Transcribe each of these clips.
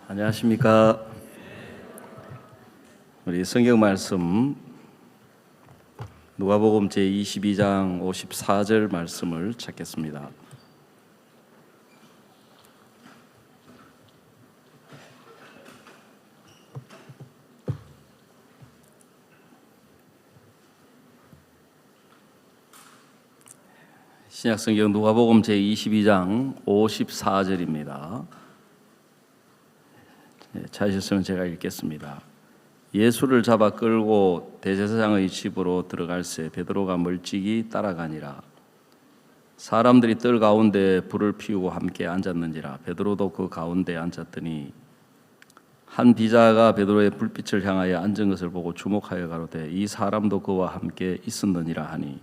안녕하십니까. 우리 성경 말씀 누가복음 제22장 54절 말씀을 찾겠습니다. 신약성경 누가복음 제22장 54절입니다. 찾으셨으면 제가 읽겠습니다. 예수를 잡아 끌고 대제사장의 집으로 들어갈새 베드로가 멀찍이 따라가니라. 사람들이 뜰 가운데 불을 피우고 함께 앉았는지라. 베드로도 그 가운데 앉았더니 한 비자가 베드로의 불빛을 향하여 앉은 것을 보고 주목하여 가로되 이 사람도 그와 함께 있었느니라 하니,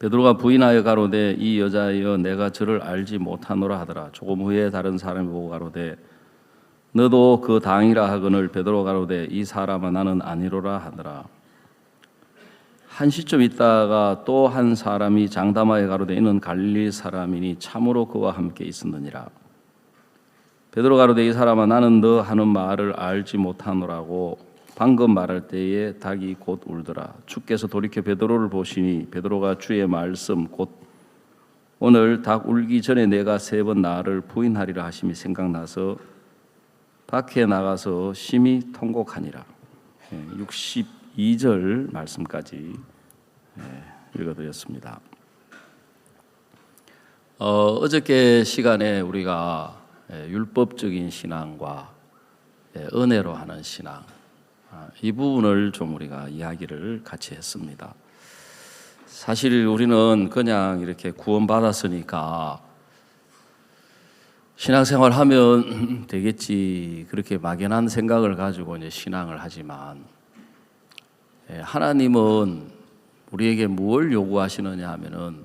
베드로가 부인하여 가로되 이 여자여 내가 저를 알지 못하노라 하더라. 조금 후에 다른 사람이 보고 가로되 너도 그 당이라 하거늘 베드로 가로되 이 사람아 나는 아니로라 하더라. 한 시쯤 있다가 또 한 사람이 장담하여 가로되 이는 갈릴리 사람이니 참으로 그와 함께 있었느니라. 베드로 가로되 이 사람아 나는 너 하는 말을 알지 못하노라고 방금 말할 때에 닭이 곧 울더라. 주께서 돌이켜 베드로를 보시니 베드로가 주의 말씀 곧 오늘 닭 울기 전에 내가 3번 나를 부인하리라 하심이 생각나서 밖에 나가서 심히 통곡하니라. 62절 말씀까지 읽어드렸습니다. 어저께 시간에 우리가 율법적인 신앙과 은혜로 하는 신앙, 이 부분을 좀 우리가 이야기를 같이 했습니다. 사실 우리는 그냥 이렇게 구원받았으니까 신앙생활 하면 되겠지, 그렇게 막연한 생각을 가지고 이제 신앙을 하지만, 하나님은 우리에게 뭘 요구하시느냐 하면은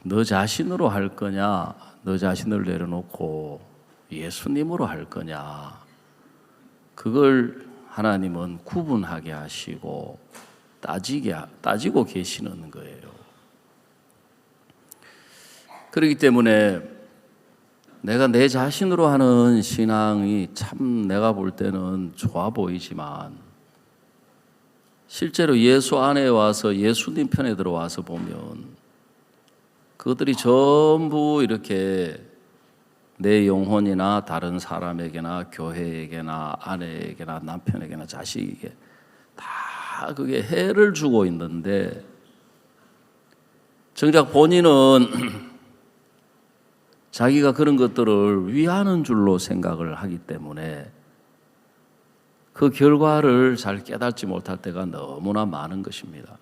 너 자신으로 할 거냐, 너 자신을 내려놓고 예수님으로 할 거냐, 그걸 하나님은 구분하게 하시고 따지고 계시는 거예요. 그렇기 때문에 내가 내 자신으로 하는 신앙이 참 내가 볼 때는 좋아 보이지만, 실제로 예수 안에 와서 예수님 편에 들어와서 보면 그것들이 전부 이렇게 내 영혼이나 다른 사람에게나 교회에게나 아내에게나 남편에게나 자식에게 다 그게 해를 주고 있는데, 정작 본인은 자기가 그런 것들을 위하는 줄로 생각을 하기 때문에 그 결과를 잘 깨닫지 못할 때가 너무나 많은 것입니다.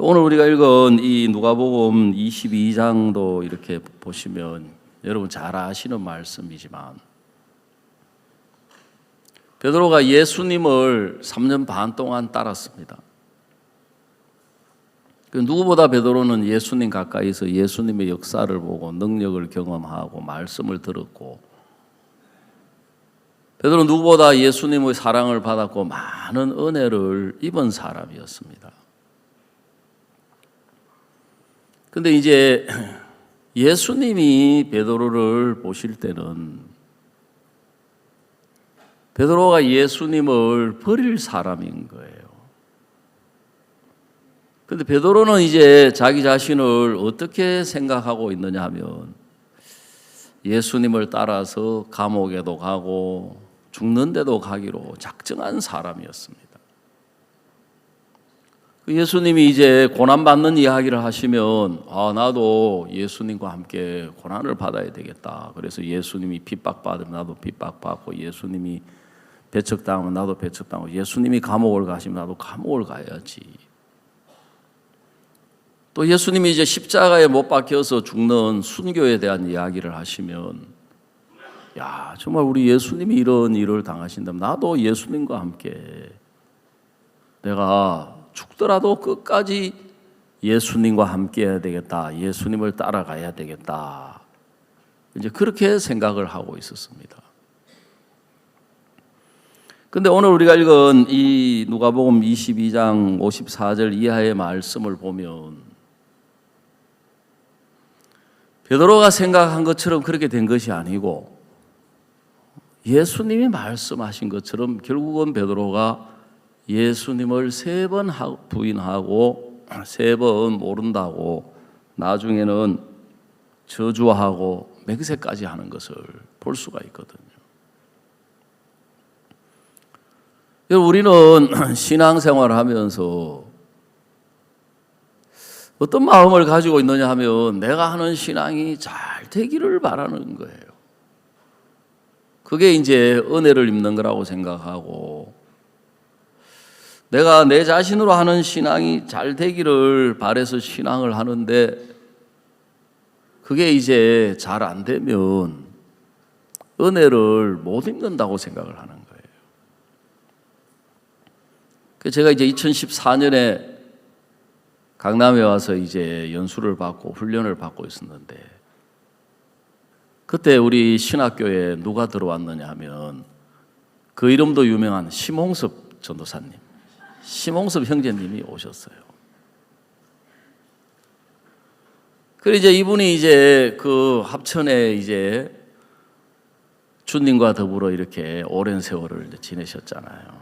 오늘 우리가 읽은 이 누가복음 22장도 이렇게 보시면 여러분 잘 아시는 말씀이지만, 베드로가 예수님을 3년 반 동안 따랐습니다. 누구보다 베드로는 예수님 가까이서 예수님의 역사를 보고 능력을 경험하고 말씀을 들었고, 베드로는 누구보다 예수님의 사랑을 받았고 많은 은혜를 입은 사람이었습니다. 근데 이제 예수님이 베드로를 보실 때는 베드로가 예수님을 버릴 사람인 거예요. 근데 베드로는 이제 자기 자신을 어떻게 생각하고 있느냐 하면 예수님을 따라서 감옥에도 가고 죽는 데도 가기로 작정한 사람이었습니다. 예수님이 이제 고난받는 이야기를 하시면 나도 예수님과 함께 고난을 받아야 되겠다. 그래서 예수님이 핍박받으면 나도 핍박받고, 예수님이 배척당하면 나도 배척당하고, 예수님이 감옥을 가시면 나도 감옥을 가야지. 또 예수님이 이제 십자가에 못 박혀서 죽는 순교에 대한 이야기를 하시면, 야, 정말 우리 예수님이 이런 일을 당하신다면 나도 예수님과 함께 내가 죽더라도 끝까지 예수님과 함께 해야 되겠다, 예수님을 따라가야 되겠다, 이제 그렇게 생각을 하고 있었습니다. 근데 오늘 우리가 읽은 이 누가복음 22장 54절 이하의 말씀을 보면 베드로가 생각한 것처럼 그렇게 된 것이 아니고 예수님이 말씀하신 것처럼 결국은 베드로가 예수님을 3번 부인하고 3번 모른다고 나중에는 저주하고 맹세까지 하는 것을 볼 수가 있거든요. 우리는 신앙생활을 하면서 어떤 마음을 가지고 있느냐 하면 내가 하는 신앙이 잘 되기를 바라는 거예요. 그게 이제 은혜를 입는 거라고 생각하고 내가 내 자신으로 하는 신앙이 잘 되기를 바라서 신앙을 하는데 그게 이제 잘 안 되면 은혜를 못 입는다고 생각을 하는 거예요. 제가 이제 2014년에 강남에 와서 이제 연수를 받고 훈련을 받고 있었는데 그때 우리 신학교에 누가 들어왔느냐 하면 그 이름도 유명한 심홍섭 전도사님, 심홍섭 형제님이 오셨어요. 그래 이제 이분이 이제 그 합천에 이제 주님과 더불어 이렇게 오랜 세월을 지내셨잖아요.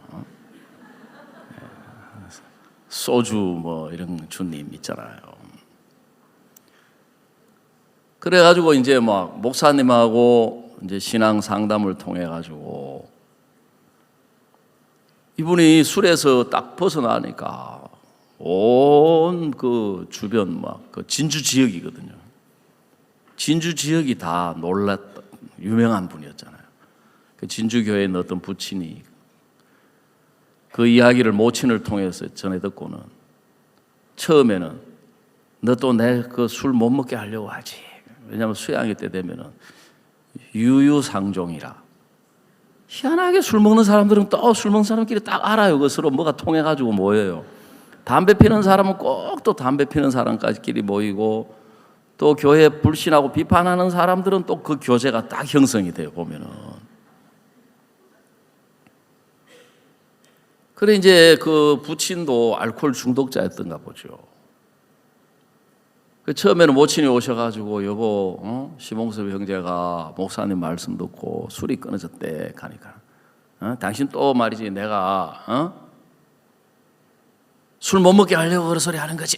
소주 뭐 이런 주님 있잖아요. 그래가지고 이제 막 목사님하고 이제 신앙 상담을 통해 가지고 이분이 술에서 딱 벗어나니까 온 그 주변 막 그 진주 지역이거든요. 진주 지역이 다 놀랐던 유명한 분이었잖아요. 그 진주 교회에 있는 어떤 부친이 그 이야기를 모친을 통해서 전해 듣고는 처음에는 너 또 내 그 술 못 먹게 하려고 하지. 왜냐하면 수양회 때 되면은 유유상종이라 희한하게 술 먹는 사람들은 또 술 먹는 사람끼리 딱 알아요. 그 서로 뭐가 통해가지고 모여요. 담배 피는 사람은 꼭 또 담배 피는 사람까지끼리 모이고 또 교회 불신하고 비판하는 사람들은 또 그 교제가 딱 형성이 돼요. 보면은. 그래 이제 그 부친도 알코올 중독자였던가 보죠. 그 처음에는 모친이 오셔가지고 여보, 심홍섭 형제가 목사님 말씀 듣고 술이 끊어졌대 가니까, 당신 또 말이지 내가 술 못 먹게 하려고 그런 소리 하는 거지.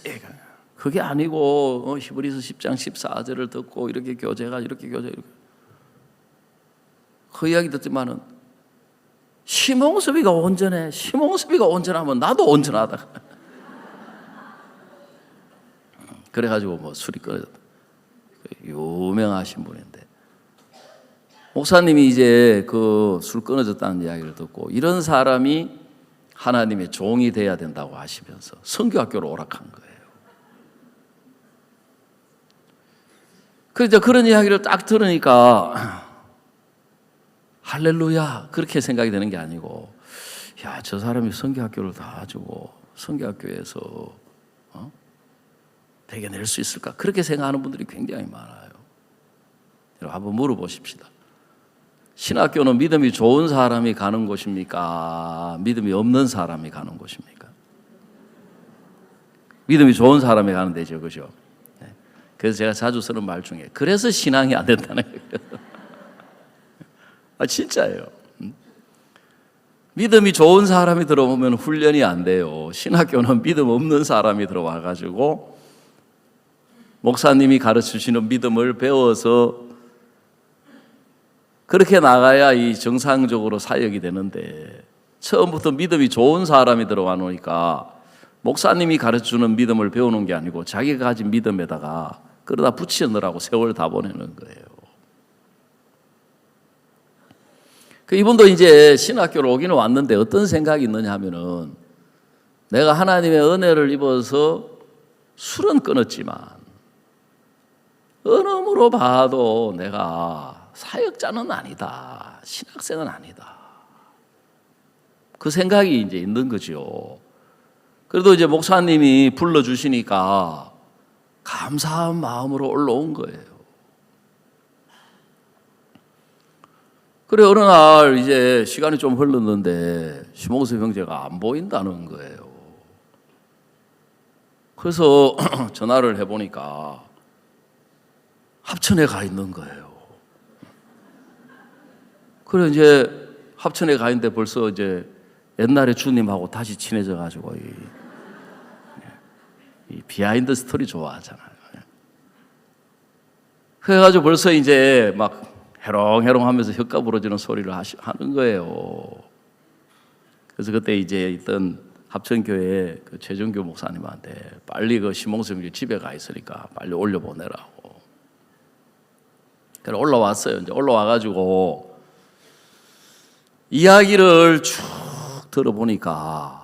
그게 아니고 히브리서 10장 14절을 듣고 이렇게 교제가 이렇게 이렇게. 그 이야기 듣지만은 심홍섭이가 온전해. 심홍섭이가 온전하면 나도 온전하다. 그래가지고 뭐 술이 끊어졌다. 유명하신 분인데 목사님이 이제 그 술 끊어졌다는 이야기를 듣고 이런 사람이 하나님의 종이 돼야 된다고 하시면서 선교학교로 오락한 거예요. 그래서 그런 이야기를 딱 들으니까 할렐루야 그렇게 생각이 되는 게 아니고 야, 저 사람이 선교학교를 다 주고 선교학교에서 배겨낼 수 있을까? 그렇게 생각하는 분들이 굉장히 많아요. 여러분 한번 물어보십시다. 신학교는 믿음이 좋은 사람이 가는 곳입니까? 믿음이 없는 사람이 가는 곳입니까? 믿음이 좋은 사람이 가는 데죠, 그죠? 그래서 제가 자주 쓰는 말 중에 그래서 신앙이 안 된다는 거예요. 아 진짜예요. 믿음이 좋은 사람이 들어오면 훈련이 안 돼요. 신학교는 믿음 없는 사람이 들어와가지고 목사님이 가르치시는 믿음을 배워서 그렇게 나가야 이 정상적으로 사역이 되는데 처음부터 믿음이 좋은 사람이 들어와 놓으니까 목사님이 가르쳐주는 믿음을 배우는 게 아니고 자기가 가진 믿음에다가 그러다 붙이느라고 세월 다 보내는 거예요. 이분도 이제 신학교로 오기는 왔는데 어떤 생각이 있느냐 하면은 내가 하나님의 은혜를 입어서 술은 끊었지만 언음으로 봐도 내가 사역자는 아니다. 신학생은 아니다. 그 생각이 이제 있는 거죠. 그래도 이제 목사님이 불러주시니까 감사한 마음으로 올라온 거예요. 그래 어느 날 이제 시간이 좀 흘렀는데 심홍섭 형제가 안 보인다는 거예요. 그래서 전화를 해보니까 합천에 가 있는 거예요. 그래 이제 합천에 가 있는데 벌써 이제 옛날에 주님하고 다시 친해져 가지고 이 비하인드 스토리 좋아하잖아요. 그래가지고 벌써 이제 막 해롱해롱 하면서 혀가 부러지는 소리를 하는 거예요. 그래서 그때 이제 있던 합천교회 그 최정교 목사님한테 빨리 그 심홍수님 집에 가 있으니까 빨리 올려보내라고. 그래 올라왔어요. 이제 올라와가지고 이야기를 쭉 들어보니까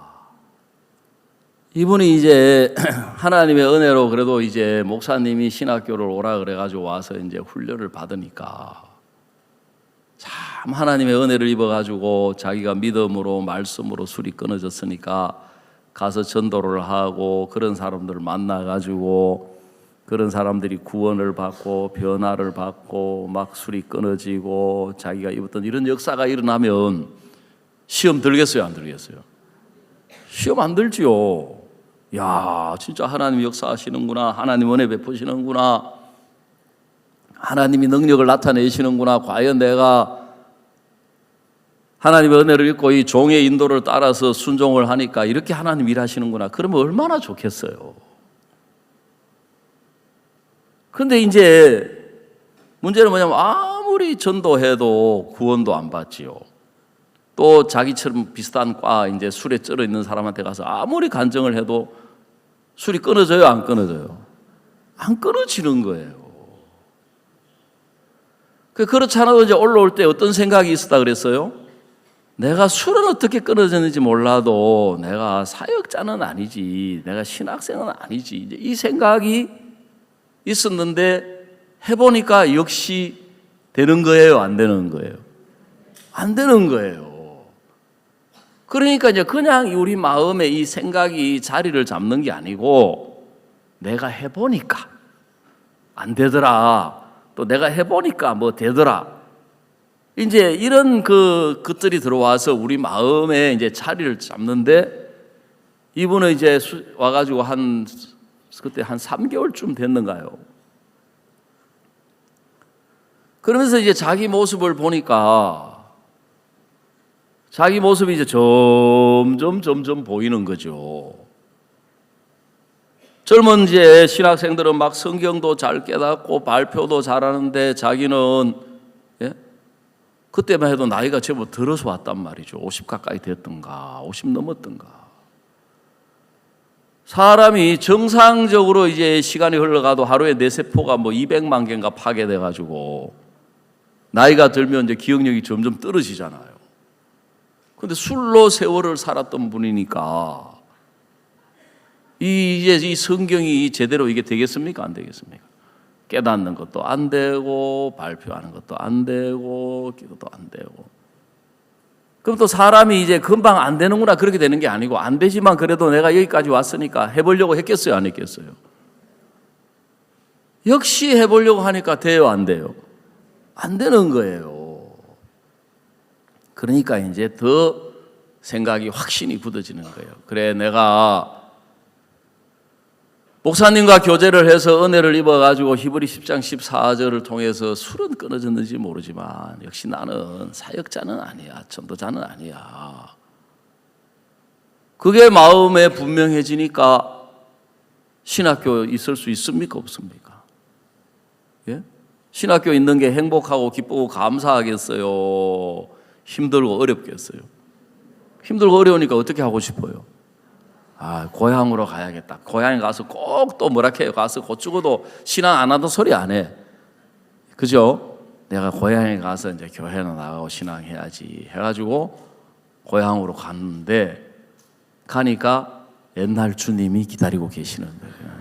이분이 이제 하나님의 은혜로 그래도 이제 목사님이 신학교를 오라 그래가지고 와서 이제 훈련을 받으니까 참 하나님의 은혜를 입어가지고 자기가 믿음으로 말씀으로 술이 끊어졌으니까 가서 전도를 하고 그런 사람들을 만나가지고 그런 사람들이 구원을 받고 변화를 받고 막 술이 끊어지고 자기가 입었던 이런 역사가 일어나면 시험 들겠어요, 안 들겠어요? 시험 안 들지요. 야, 진짜 하나님 역사하시는구나. 하나님 은혜 베푸시는구나. 하나님이 능력을 나타내시는구나. 과연 내가 하나님의 은혜를 입고 이 종의 인도를 따라서 순종을 하니까 이렇게 하나님 일하시는구나. 그러면 얼마나 좋겠어요. 근데 이제 문제는 뭐냐면 아무리 전도해도 구원도 안 받지요. 또 자기처럼 비슷한 과 이제 술에 쩔어 있는 사람한테 가서 아무리 간증을 해도 술이 끊어져요, 안 끊어져요? 안 끊어지는 거예요. 그렇지 않아도 이제 올라올 때 어떤 생각이 있었다 그랬어요? 내가 술은 어떻게 끊어졌는지 몰라도 내가 사역자는 아니지, 내가 신학생은 아니지. 이제 이 생각이 있었는데 해보니까 역시 되는 거예요, 안 되는 거예요? 안 되는 거예요. 그러니까 이제 그냥 우리 마음에 이 생각이 자리를 잡는 게 아니고 내가 해보니까 안 되더라. 또 내가 해보니까 뭐 되더라. 이제 이런 것들이 들어와서 우리 마음에 이제 자리를 잡는데 이분은 이제 와가지고 그때 한 3개월쯤 됐는가요? 그러면서 이제 자기 모습을 보니까 자기 모습이 이제 점점 보이는 거죠. 젊은 이제 신학생들은 막 성경도 잘 깨닫고 발표도 잘하는데 자기는 그때만 해도 나이가 제법 들어서 왔단 말이죠. 50 가까이 됐던가 50 넘었던가. 사람이 정상적으로 이제 시간이 흘러가도 하루에 뇌세포가 뭐 200만 개인가 파괴돼 가지고 나이가 들면 이제 기억력이 점점 떨어지잖아요. 근데 술로 세월을 살았던 분이니까 이제 이 성경이 제대로 이게 되겠습니까? 안 되겠습니까? 깨닫는 것도 안 되고 발표하는 것도 안 되고 기도도 안 되고. 그럼 또 사람이 이제 금방 안 되는구나 그렇게 되는 게 아니고 안 되지만 그래도 내가 여기까지 왔으니까 해보려고 했겠어요? 안 했겠어요? 역시 해보려고 하니까 돼요? 안 돼요? 안 되는 거예요. 그러니까 이제 더 생각이 확신이 굳어지는 거예요. 그래, 내가 목사님과 교제를 해서 은혜를 입어가지고 히브리 10장 14절을 통해서 술은 끊어졌는지 모르지만 역시 나는 사역자는 아니야. 전도자는 아니야. 그게 마음에 분명해지니까 신학교 있을 수 있습니까? 없습니까? 예? 신학교 있는 게 행복하고 기쁘고 감사하겠어요? 힘들고 어렵겠어요? 힘들고 어려우니까 어떻게 하고 싶어요? 고향으로 가야겠다. 고향에 가서 꼭 또 뭐라 해요? 가서 곧 죽어도 신앙 안 하던 소리 안 해. 그죠? 내가 고향에 가서 이제 교회는 나가고 신앙해야지 해가지고 고향으로 갔는데 가니까 옛날 주님이 기다리고 계시는 거예요.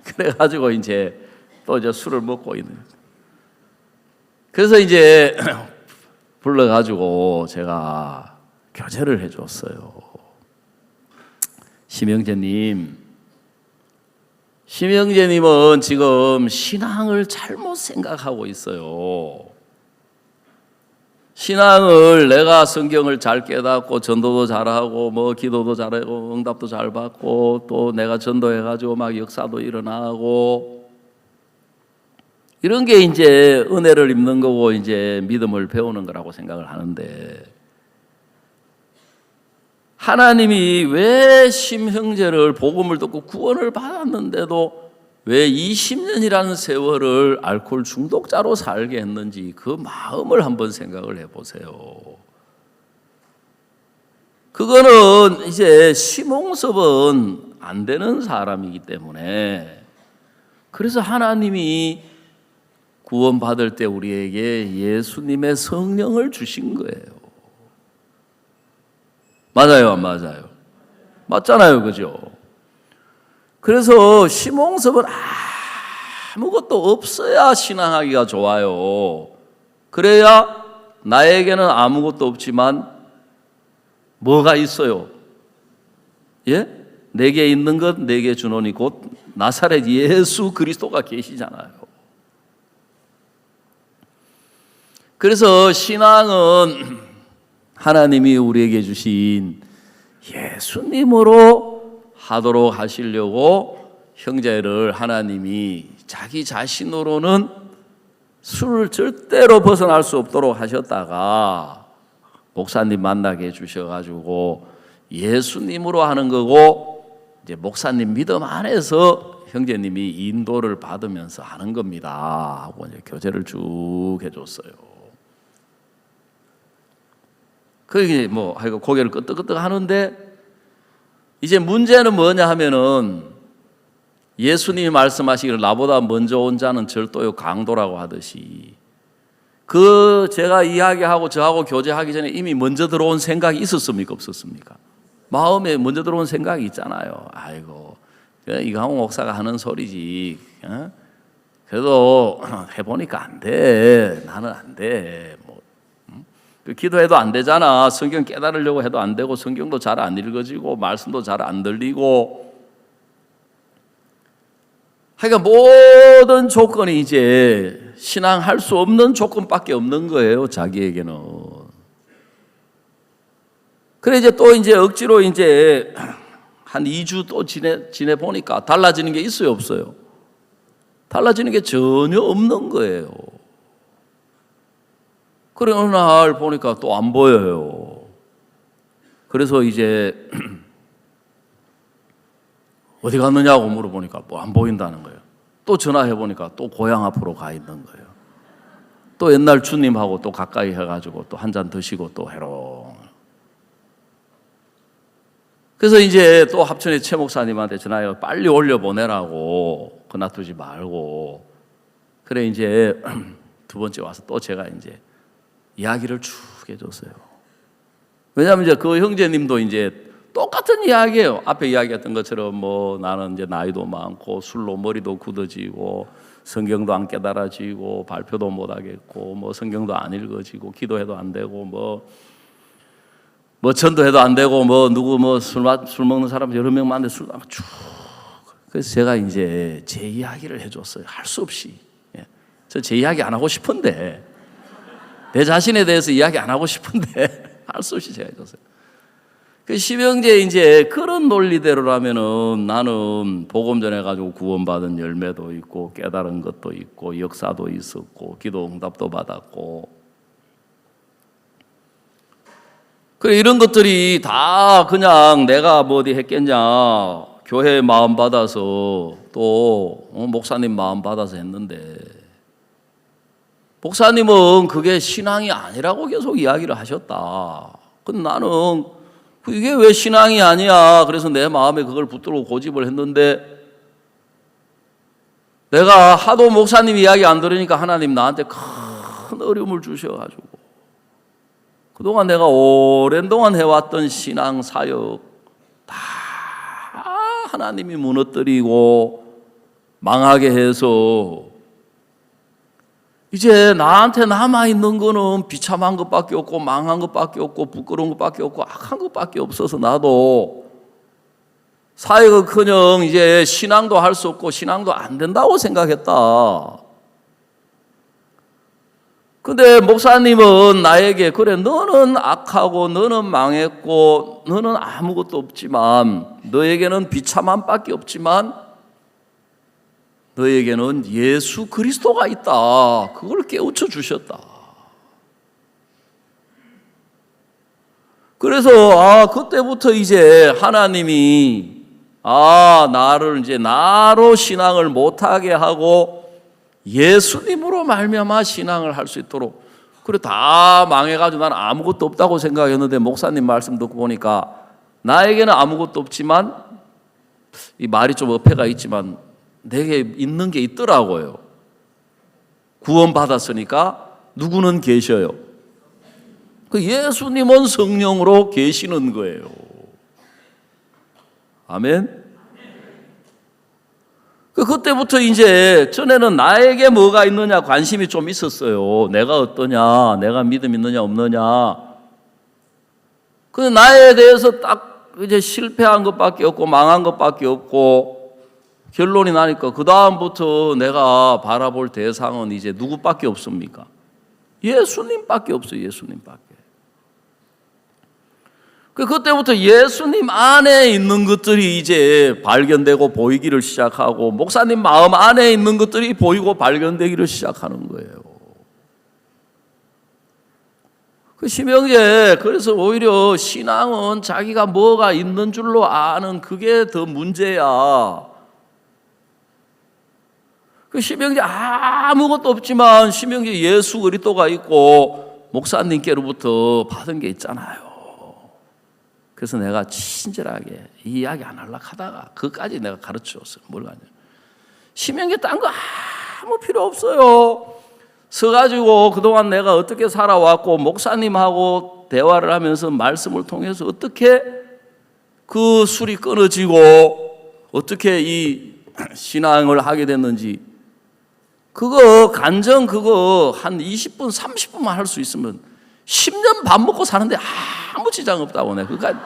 그래가지고 이제 또 이제 술을 먹고 있는 거예요. 그래서 이제 불러가지고 제가 교제를 해줬어요. 심영재님은 지금 신앙을 잘못 생각하고 있어요. 신앙을 내가 성경을 잘 깨닫고 전도도 잘하고 뭐 기도도 잘하고 응답도 잘 받고 또 내가 전도해가지고 막 역사도 일어나고 이런 게 이제 은혜를 입는 거고 이제 믿음을 배우는 거라고 생각을 하는데, 하나님이 왜 심형제를 복음을 듣고 구원을 받았는데도 왜 20년이라는 세월을 알코올 중독자로 살게 했는지 그 마음을 한번 생각을 해보세요. 그거는 이제 심홍섭은 안 되는 사람이기 때문에, 그래서 하나님이 구원받을 때 우리에게 예수님의 성령을 주신 거예요. 맞아요, 안 맞아요? 맞잖아요, 그죠? 그래서 심홍섭은 아무것도 없어야 신앙하기가 좋아요. 그래야 나에게는 아무것도 없지만 뭐가 있어요? 예? 내게 있는 것 내게 주노니 곧 나사렛 예수 그리스도가 계시잖아요. 그래서 신앙은 하나님이 우리에게 주신 예수님으로 하도록 하시려고 형제를 하나님이 자기 자신으로는 술을 절대로 벗어날 수 없도록 하셨다가 목사님 만나게 해주셔가지고 예수님으로 하는 거고, 이제 목사님 믿음 안에서 형제님이 인도를 받으면서 하는 겁니다 하고 이제 교제를 쭉 해줬어요. 그게 뭐 하여간 고개를 끄덕끄덕 하는데, 이제 문제는 뭐냐 하면은 예수님이 말씀하시기를 나보다 먼저 온 자는 절도요 강도라고 하듯이, 그 제가 이야기하고 저하고 교제하기 전에 이미 먼저 들어온 생각이 있었습니까, 없었습니까? 마음에 먼저 들어온 생각이 있잖아요. 아이고, 이강호 목사가 하는 소리지, 그래도 해보니까 안 돼, 나는 안 돼, 뭐 기도해도 안 되잖아, 성경 깨달으려고 해도 안 되고, 성경도 잘 안 읽어지고, 말씀도 잘 안 들리고, 그러니까 모든 조건이 이제 신앙할 수 없는 조건밖에 없는 거예요, 자기에게는. 그래 이제 또 이제 억지로 이제 한 2주 또 지내 보니까 달라지는 게 있어요, 없어요? 달라지는 게 전혀 없는 거예요. 그래 어느 날 보니까 또 안 보여요. 그래서 이제 어디 갔느냐고 물어보니까 뭐 안 보인다는 거예요. 또 전화해 보니까 또 고향 앞으로 가 있는 거예요. 또 옛날 주님하고 또 가까이 해가지고 또 한 잔 드시고 또 해롱. 그래서 이제 또 합천의 최 목사님한테 전화해서 빨리 올려보내라고, 그놔두지 말고. 그래 이제 두 번째 와서 또 제가 이제 이야기를 쭉 해줬어요. 왜냐하면 이제 그 형제님도 이제 똑같은 이야기예요. 앞에 이야기했던 것처럼 뭐 나는 이제 나이도 많고 술로 머리도 굳어지고 성경도 안 깨달아지고 발표도 못 하겠고 뭐 성경도 안 읽어지고 기도해도 안 되고 뭐 전도해도 안 되고 뭐 누구 뭐 술 먹는 사람 여러 명 많은데 술 쭉. 그래서 제가 이제 제 이야기를 해줬어요. 할 수 없이. 저 제 이야기 안 하고 싶은데, 내 자신에 대해서 이야기 안 하고 싶은데 할 수 없이 제가 해줬어요. 그 심형제 이제 그런 논리대로라면은 나는 복음 전해가지고 구원받은 열매도 있고 깨달은 것도 있고 역사도 있었고 기도 응답도 받았고, 그래 이런 것들이 다 그냥 내가 뭐 어디 했겠냐, 교회 마음 받아서 또 목사님 마음 받아서 했는데, 목사님은 그게 신앙이 아니라고 계속 이야기를 하셨다. 근데 나는 이게 왜 신앙이 아니야? 그래서 내 마음에 그걸 붙들고 고집을 했는데, 내가 하도 목사님 이야기 안 들으니까 하나님 나한테 큰 어려움을 주셔가지고 그동안 내가 오랜 동안 해왔던 신앙 사역 다 하나님이 무너뜨리고 망하게 해서 이제 나한테 남아있는 거는 비참한 것밖에 없고 망한 것밖에 없고 부끄러운 것밖에 없고 악한 것밖에 없어서 나도 사역은커녕 이제 신앙도 할 수 없고 신앙도 안 된다고 생각했다. 근데 목사님은 나에게 그래 너는 악하고 너는 망했고 너는 아무것도 없지만 너에게는 비참함밖에 없지만 너에게는 예수 그리스도가 있다. 그걸 깨우쳐 주셨다. 그래서 그때부터 이제 하나님이 나를 이제 나로 신앙을 못하게 하고 예수님으로 말미암아 신앙을 할 수 있도록, 그래 다 망해가지고 난 아무것도 없다고 생각했는데 목사님 말씀 듣고 보니까 나에게는 아무것도 없지만, 이 말이 좀 어폐가 있지만 내게 있는 게 있더라고요. 구원받았으니까 누구는 계셔요. 그 예수님은 성령으로 계시는 거예요. 아멘. 그때부터 이제 전에는 나에게 뭐가 있느냐 관심이 좀 있었어요. 내가 어떠냐, 내가 믿음 있느냐 없느냐. 그 나에 대해서 딱 이제 실패한 것밖에 없고 망한 것밖에 없고 결론이 나니까 그 다음부터 내가 바라볼 대상은 이제 누구밖에 없습니까? 예수님밖에 없어요. 예수님밖에. 그때부터 예수님 안에 있는 것들이 이제 발견되고 보이기를 시작하고, 목사님 마음 안에 있는 것들이 보이고 발견되기를 시작하는 거예요. 심형제, 그래서 오히려 신앙은 자기가 뭐가 있는 줄로 아는 그게 더 문제야. 심형제 아무것도 없지만 심형제 예수 그리스도가 있고 목사님께로부터 받은 게 있잖아요. 그래서 내가 친절하게 이 이야기 안 하려고 하다가 그까지 내가 가르쳐줬어요. 뭘 가냐. 심형제 딴 거 아무 필요 없어요. 서가지고 그동안 내가 어떻게 살아왔고 목사님하고 대화를 하면서 말씀을 통해서 어떻게 그 술이 끊어지고 어떻게 이 신앙을 하게 됐는지, 그거 간증 그거 한 20분 30분만 할 수 있으면 10년 밥 먹고 사는데 아무 지장 없다고 내가 그까지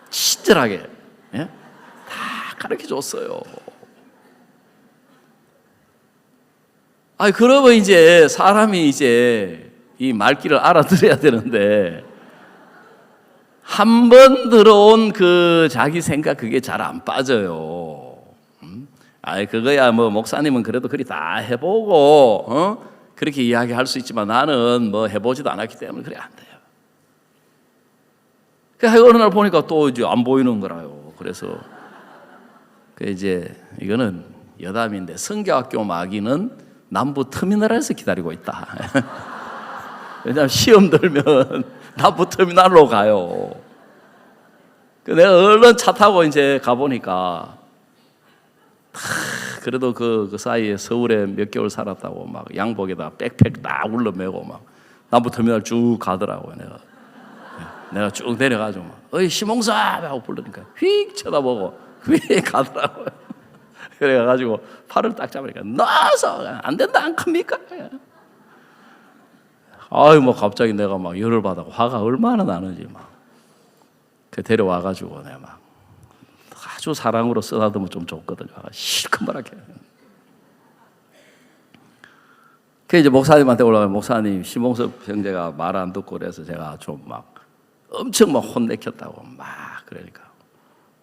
친절하게 다 가르쳐 줬어요. 그러면 이제 사람이 이제 이 말귀를 알아들어야 되는데, 한 번 들어온 그 자기 생각 그게 잘 안 빠져요. 그거야 뭐 목사님은 그래도 그리 다 해보고 그렇게 이야기할 수 있지만 나는 뭐 해보지도 않았기 때문에 그래 안 돼요. 어느 날 보니까 또 이제 안 보이는 거라요. 그래서 이제 이거는 여담인데, 성교학교 마귀는 남부 터미널에서 기다리고 있다. 왜냐하면 시험 들면 남부 터미널로 가요. 내가 얼른 차 타고 이제 가보니까 그래도 그 사이에 서울에 몇 개월 살았다고 막 양복에다 백팩 딱 울러매고 막 남부 터미널 쭉 가더라고요. 내가 쭉 내려가지고 막 어이 시몽사 하고 부르니까 휙 쳐다보고 휙 가더라고요. 그래가지고 팔을 딱 잡으니까 놔서 안 된다 안 큽니까? 뭐 갑자기 내가 막 열을 받아 화가 얼마나 나는지 막 데려와가지고 내가 막 아주 사랑으로 쓰다듬으면 좀 좋거든요. 실컷 말하게. 이제 목사님한테 올라가면 목사님 심홍섭 형제가 말 안 듣고 그래서 제가 좀 막 엄청 막 혼내켰다고 막 그러니까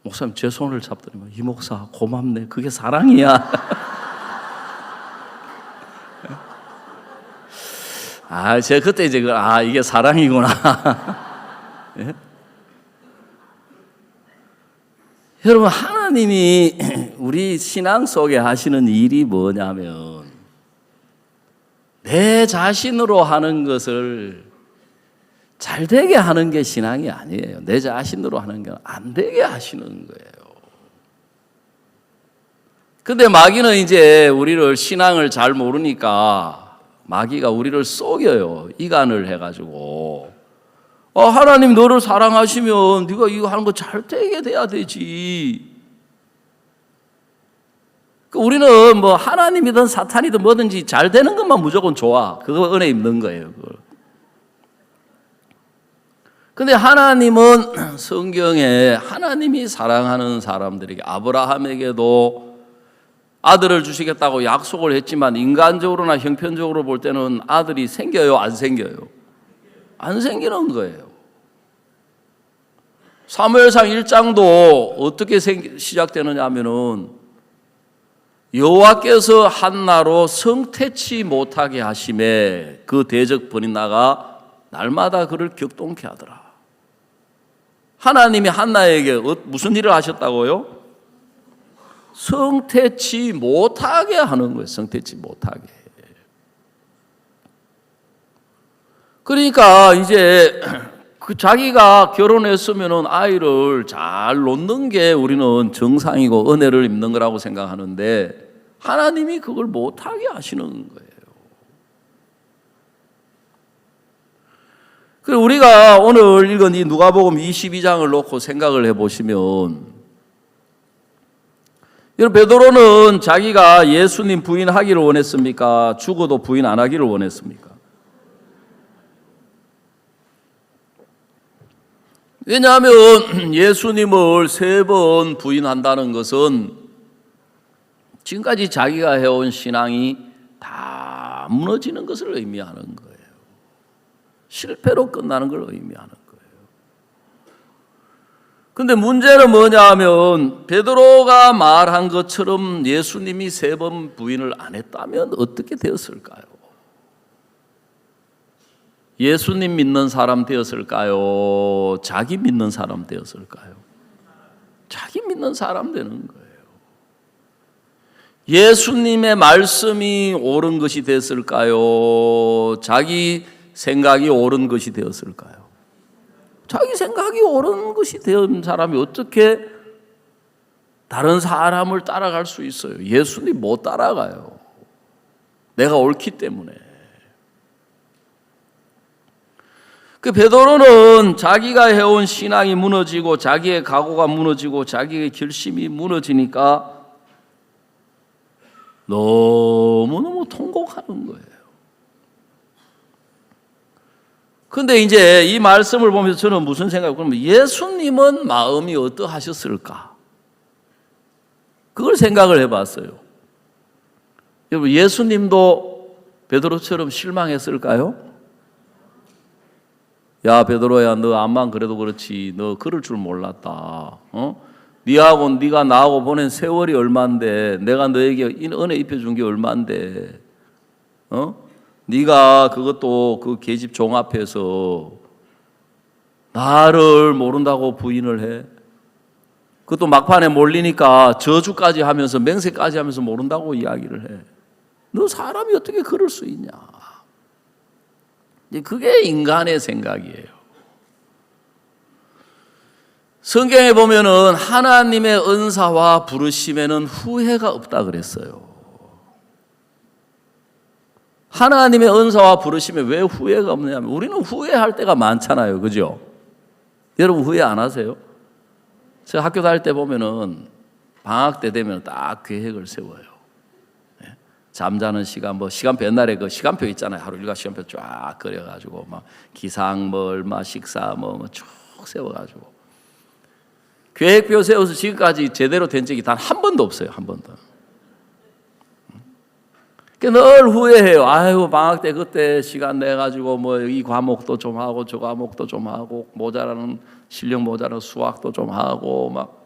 목사님 제 손을 잡더니 이 목사 고맙네. 그게 사랑이야. 제가 그때 이제 이게 사랑이구나. 예? 여러분, 하나님이 우리 신앙 속에 하시는 일이 뭐냐면 내 자신으로 하는 것을 잘 되게 하는 게 신앙이 아니에요. 내 자신으로 하는 게 안 되게 하시는 거예요. 근데 마귀는 이제 우리를 신앙을 잘 모르니까 마귀가 우리를 속여요. 이간을 해가지고 하나님 너를 사랑하시면 네가 이거 하는 거 잘 되게 돼야 되지. 우리는 뭐 하나님이든 사탄이든 뭐든지 잘 되는 것만 무조건 좋아. 그거 은혜 입는 거예요. 그걸. 근데 하나님은 성경에 하나님이 사랑하는 사람들에게 아브라함에게도 아들을 주시겠다고 약속을 했지만 인간적으로나 형편적으로 볼 때는 아들이 생겨요? 안 생겨요? 안 생기는 거예요. 사무엘상 1장도 어떻게 시작되느냐 하면은 여호와께서 한나로 성태치 못하게 하심에 그 대적 번인나가 날마다 그를 격동케 하더라. 하나님이 한나에게 무슨 일을 하셨다고요? 성태치 못하게 하는 거예요. 성태치 못하게. 그러니까 이제 그 자기가 결혼했으면 아이를 잘 놓는 게 우리는 정상이고 은혜를 입는 거라고 생각하는데 하나님이 그걸 못하게 하시는 거예요. 그리고 우리가 오늘 읽은 이 누가복음 22장을 놓고 생각을 해보시면 여러분, 베드로는 자기가 예수님 부인하기를 원했습니까? 죽어도 부인 안 하기를 원했습니까? 왜냐하면 예수님을 3번 부인한다는 것은 지금까지 자기가 해온 신앙이 다 무너지는 것을 의미하는 거예요. 실패로 끝나는 걸 의미하는 거예요. 근데 문제는 뭐냐 하면 베드로가 말한 것처럼 예수님이 3번 부인을 안 했다면 어떻게 되었을까요? 예수님 믿는 사람 되었을까요? 자기 믿는 사람 되었을까요? 자기 믿는 사람 되는 거예요. 예수님의 말씀이 옳은 것이 됐을까요? 자기 생각이 옳은 것이 되었을까요? 자기 생각이 옳은 것이 된 사람이 어떻게 다른 사람을 따라갈 수 있어요? 예수님 못 따라가요. 내가 옳기 때문에. 그 베드로는 자기가 해온 신앙이 무너지고 자기의 각오가 무너지고 자기의 결심이 무너지니까 너무너무 통곡하는 거예요. 근데 이제 이 말씀을 보면서 저는 무슨 생각이 그러면 예수님은 마음이 어떠하셨을까? 그걸 생각을 해봤어요. 여러분, 예수님도 베드로처럼 실망했을까요? 야, 베드로야, 너 암만 그래도 그렇지. 너 그럴 줄 몰랐다. 니하고 네가 나하고 보낸 세월이 얼만데, 내가 너에게 은혜 입혀준 게 얼만데, 네가 그것도 그 계집 종 앞에서 나를 모른다고 부인을 해. 그것도 막판에 몰리니까 저주까지 하면서 맹세까지 하면서 모른다고 이야기를 해. 너 사람이 어떻게 그럴 수 있냐? 그게 인간의 생각이에요. 성경에 보면은 하나님의 은사와 부르심에는 후회가 없다 그랬어요. 하나님의 은사와 부르심에 왜 후회가 없느냐면 우리는 후회할 때가 많잖아요. 그죠? 여러분 후회 안 하세요? 제가 학교 다닐 때 보면은 방학 때 되면 딱 계획을 세워요. 잠자는 시간, 시간표 옛날에 그 시간표 있잖아요. 하루 일과 시간표 쫙 그려가지고 막 기상 얼마 식사 쭉 세워가지고 계획표 세워서 지금까지 제대로 된 적이 단 한 번도 없어요. 한 번도. 늘 후회해요. 아유, 방학 때 그때 시간 내 가지고 이 과목도 좀 하고 저 과목도 좀 하고 모자라는 실력 모자라는 수학도 좀 하고 막.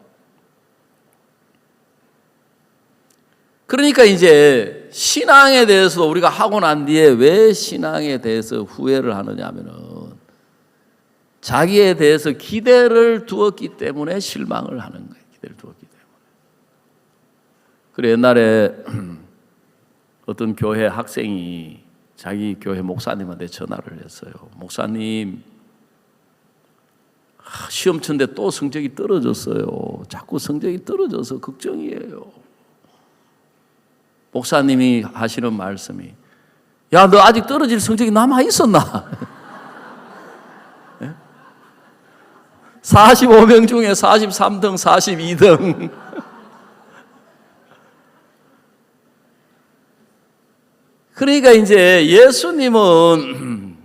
그러니까 이제 신앙에 대해서 우리가 하고 난 뒤에 왜 신앙에 대해서 후회를 하느냐면은 자기에 대해서 기대를 두었기 때문에 실망을 하는 거예요. 기대를 두었기 때문에. 그래 옛날에 어떤 교회 학생이 자기 교회 목사님한테 전화를 했어요. 목사님, 시험 쳤는데 또 성적이 떨어졌어요. 자꾸 성적이 떨어져서 걱정이에요. 목사님이 하시는 말씀이 야, 너 아직 떨어질 성적이 남아 있었나? 45명 중에 43등, 42등. 그러니까 이제 예수님은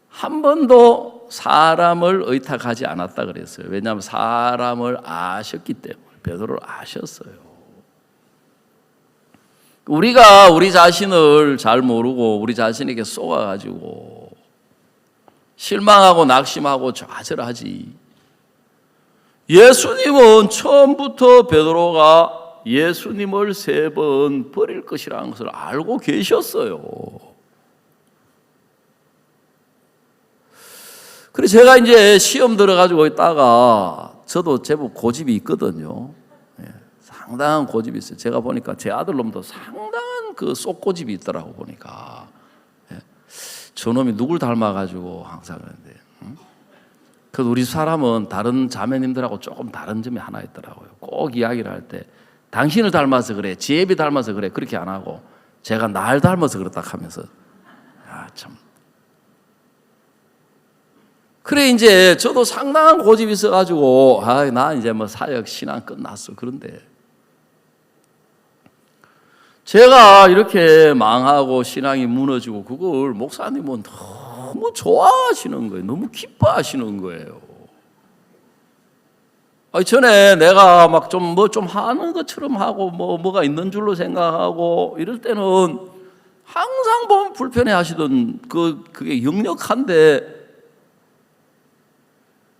한 번도 사람을 의탁하지 않았다 그랬어요. 왜냐하면 사람을 아셨기 때문에. 베드로를 아셨어요. 우리가 우리 자신을 잘 모르고 우리 자신에게 쏘아가지고 실망하고 낙심하고 좌절하지. 예수님은 처음부터 베드로가 예수님을 3번 버릴 것이라는 것을 알고 계셨어요. 그래서 제가 이제 시험 들어가지고 있다가 저도 제법 고집이 있거든요. 상당한 고집이 있어요. 제가 보니까 제 아들놈도 상당한 그 쏙고집이 있더라고 보니까. 저놈이 누굴 닮아가지고 항상 그러는데. 그래서 우리 사람은 다른 자매님들하고 조금 다른 점이 하나 있더라고요. 꼭 이야기를 할 때 당신을 닮아서 그래, 지혜비 닮아서 그래 그렇게 안 하고 제가 날 닮아서 그렇다 하면서 참. 그래 이제 저도 상당한 고집이 있어가지고 나 이제 뭐 사역 신앙 끝났어. 그런데 제가 이렇게 망하고 신앙이 무너지고 그걸 목사님은 너무 좋아하시는 거예요. 너무 기뻐하시는 거예요. 전에 내가 막 좀 하는 것처럼 하고 뭐가 있는 줄로 생각하고 이럴 때는 항상 보면 불편해 하시던 그게 역력한데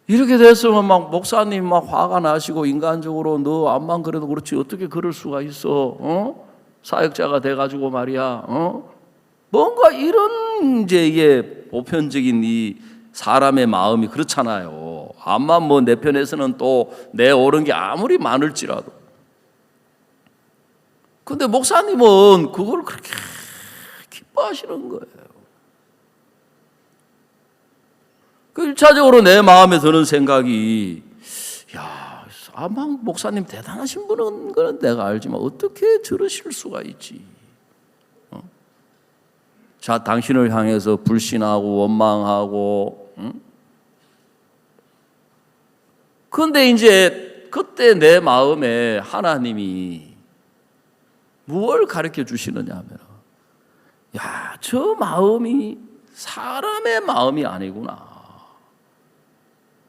이렇게 됐으면 막 목사님 막 화가 나시고 인간적으로 너 암만 그래도 그렇지 어떻게 그럴 수가 있어? 사역자가 돼가지고 말이야. 뭔가 이런 이제 이게 보편적인 이 사람의 마음이 그렇잖아요. 암만 뭐 내 편에서는 또 내 옳은 게 아무리 많을지라도. 근데 목사님은 그걸 그렇게 기뻐하시는 거예요. 그 1차적으로 내 마음에 드는 생각이 아마 목사님 대단하신 분은 그건 내가 알지만 어떻게 저러실 수가 있지? 자, 당신을 향해서 불신하고 원망하고 그런데 이제 그때 내 마음에 하나님이 무엇을 가르쳐 주시느냐 하면 저 마음이 사람의 마음이 아니구나.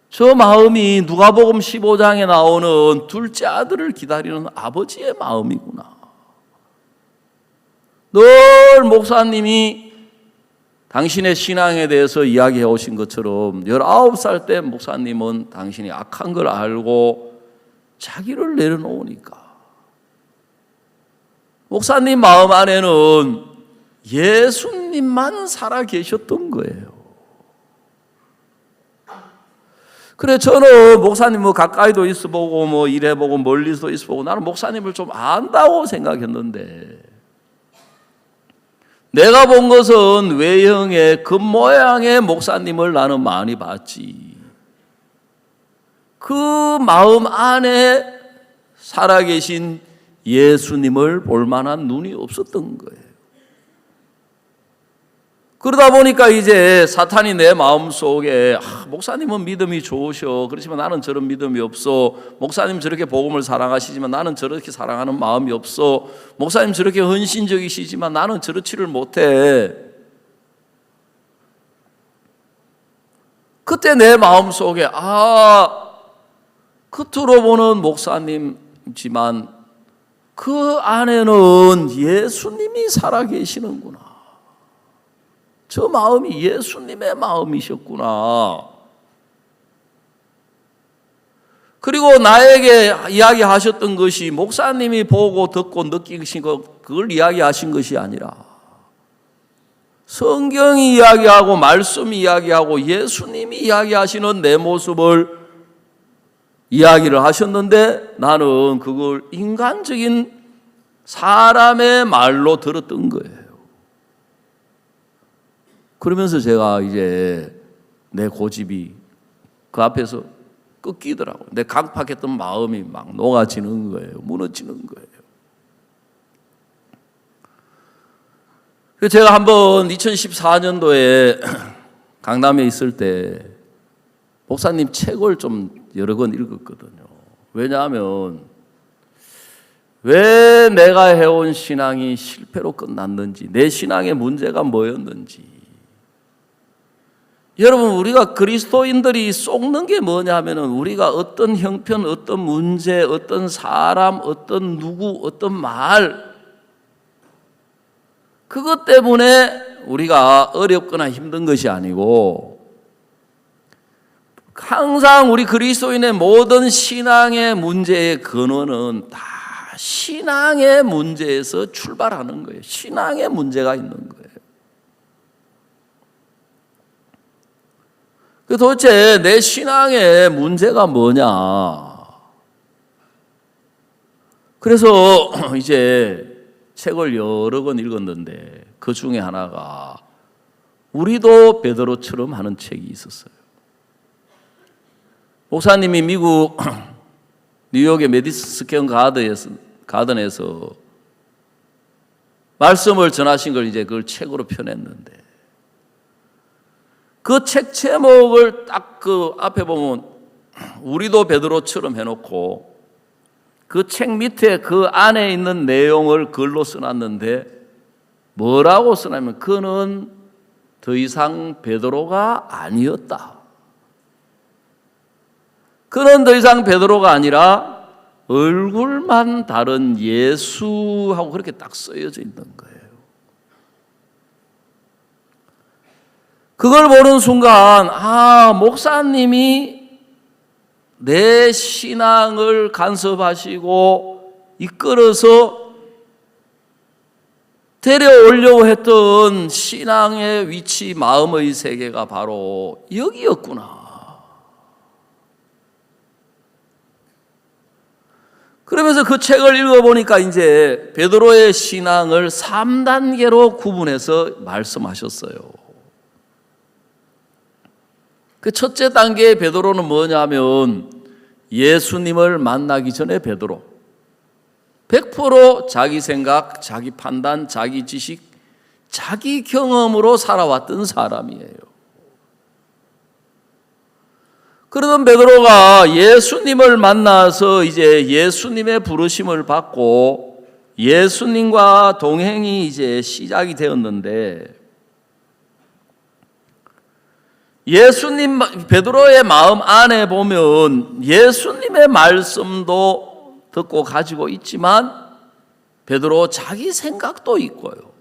저 마음이 누가복음 15장에 나오는 둘째 아들을 기다리는 아버지의 마음이구나. 늘 목사님이 당신의 신앙에 대해서 이야기해 오신 것처럼 19살 때 목사님은 당신이 악한 걸 알고 자기를 내려놓으니까 목사님 마음 안에는 예수님만 살아 계셨던 거예요. 그래 저는 목사님 가까이도 있어보고 이래보고 멀리서도 있어보고 나는 목사님을 좀 안다고 생각했는데 내가 본 것은 외형의 겉모양의 목사님을 나는 많이 봤지 그 마음 안에 살아계신 예수님을 볼 만한 눈이 없었던 거예요. 그러다 보니까 이제 사탄이 내 마음속에 목사님은 믿음이 좋으셔. 그렇지만 나는 저런 믿음이 없어. 목사님 저렇게 복음을 사랑하시지만 나는 저렇게 사랑하는 마음이 없어. 목사님 저렇게 헌신적이시지만 나는 저렇지를 못해. 그때 내 마음속에 겉으로 보는 목사님이지만 그 안에는 예수님이 살아계시는구나. 저 마음이 예수님의 마음이셨구나. 그리고 나에게 이야기하셨던 것이 목사님이 보고 듣고 느끼신 것 그걸 이야기하신 것이 아니라 성경이 이야기하고 말씀이 이야기하고 예수님이 이야기하시는 내 모습을 이야기를 하셨는데 나는 그걸 인간적인 사람의 말로 들었던 거예요. 그러면서 제가 이제 내 고집이 그 앞에서 꺾이더라고요. 내 강팍했던 마음이 막 녹아지는 거예요. 무너지는 거예요. 그래서 제가 한번 2014년도에 강남에 있을 때 목사님 책을 좀 여러 권 읽었거든요. 왜냐하면 왜 내가 해온 신앙이 실패로 끝났는지, 내 신앙의 문제가 뭐였는지. 여러분 우리가 그리스도인들이 속는 게 뭐냐 하면은 우리가 어떤 형편, 어떤 문제, 어떤 사람, 어떤 누구, 어떤 말 그것 때문에 우리가 어렵거나 힘든 것이 아니고 항상 우리 그리스도인의 모든 신앙의 문제의 근원은 다 신앙의 문제에서 출발하는 거예요. 신앙의 문제가 있는 거예요. 도대체 내 신앙의 문제가 뭐냐? 그래서 이제 책을 여러 권 읽었는데 그 중에 하나가 우리도 베드로처럼 하는 책이 있었어요. 목사님이 미국 뉴욕의 메디슨 스퀘어 가든에서 말씀을 전하신 걸 이제 그걸 책으로 펴냈는데 그 책 제목을 딱 그 앞에 보면 우리도 베드로처럼 해놓고 그 책 밑에 그 안에 있는 내용을 글로 써놨는데 뭐라고 써놨냐면 그는 더 이상 베드로가 아니었다. 그는 더 이상 베드로가 아니라 얼굴만 다른 예수하고 그렇게 딱 쓰여져 있는 거예요. 그걸 보는 순간 목사님이 내 신앙을 간섭하시고 이끌어서 데려오려고 했던 신앙의 위치, 마음의 세계가 바로 여기였구나. 그러면서 그 책을 읽어보니까 이제 베드로의 신앙을 3단계로 구분해서 말씀하셨어요. 그 첫째 단계의 베드로는 뭐냐면 예수님을 만나기 전에 베드로. 100% 자기 생각, 자기 판단, 자기 지식, 자기 경험으로 살아왔던 사람이에요. 그러던 베드로가 예수님을 만나서 이제 예수님의 부르심을 받고 예수님과 동행이 이제 시작이 되었는데 베드로의 마음 안에 보면 예수님의 말씀도 듣고 가지고 있지만 베드로 자기 생각도 있고요.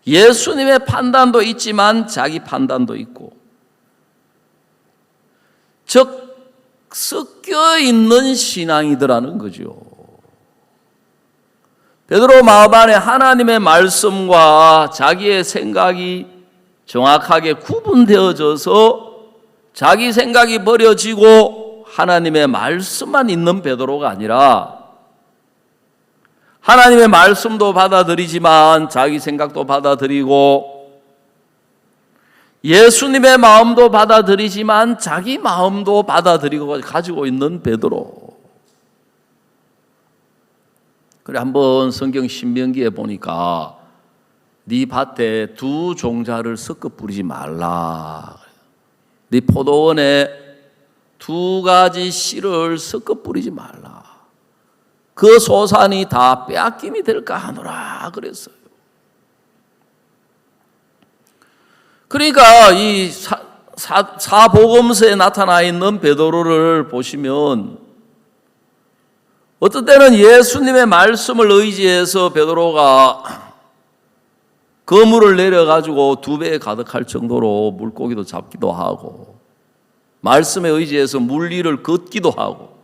예수님의 판단도 있지만 자기 판단도 있고 즉 섞여 있는 신앙이더라는 거죠. 베드로 마음 안에 하나님의 말씀과 자기의 생각이 정확하게 구분되어져서 자기 생각이 버려지고 하나님의 말씀만 있는 베드로가 아니라 하나님의 말씀도 받아들이지만 자기 생각도 받아들이고 예수님의 마음도 받아들이지만 자기 마음도 받아들이고 가지고 있는 베드로. 그래 한번 성경 신명기에 보니까 네 밭에 두 종자를 섞어 뿌리지 말라. 네 포도원에 두 가지 씨를 섞어 뿌리지 말라. 그 소산이 다 빼앗김이 될까 하노라 그랬어요. 그러니까 이 사복음서에 나타나 있는 베드로를 보시면 어떤 때는 예수님의 말씀을 의지해서 베드로가 그물을 내려가지고 2배에 가득할 정도로 물고기도 잡기도 하고 말씀에 의지해서 물리를 걷기도 하고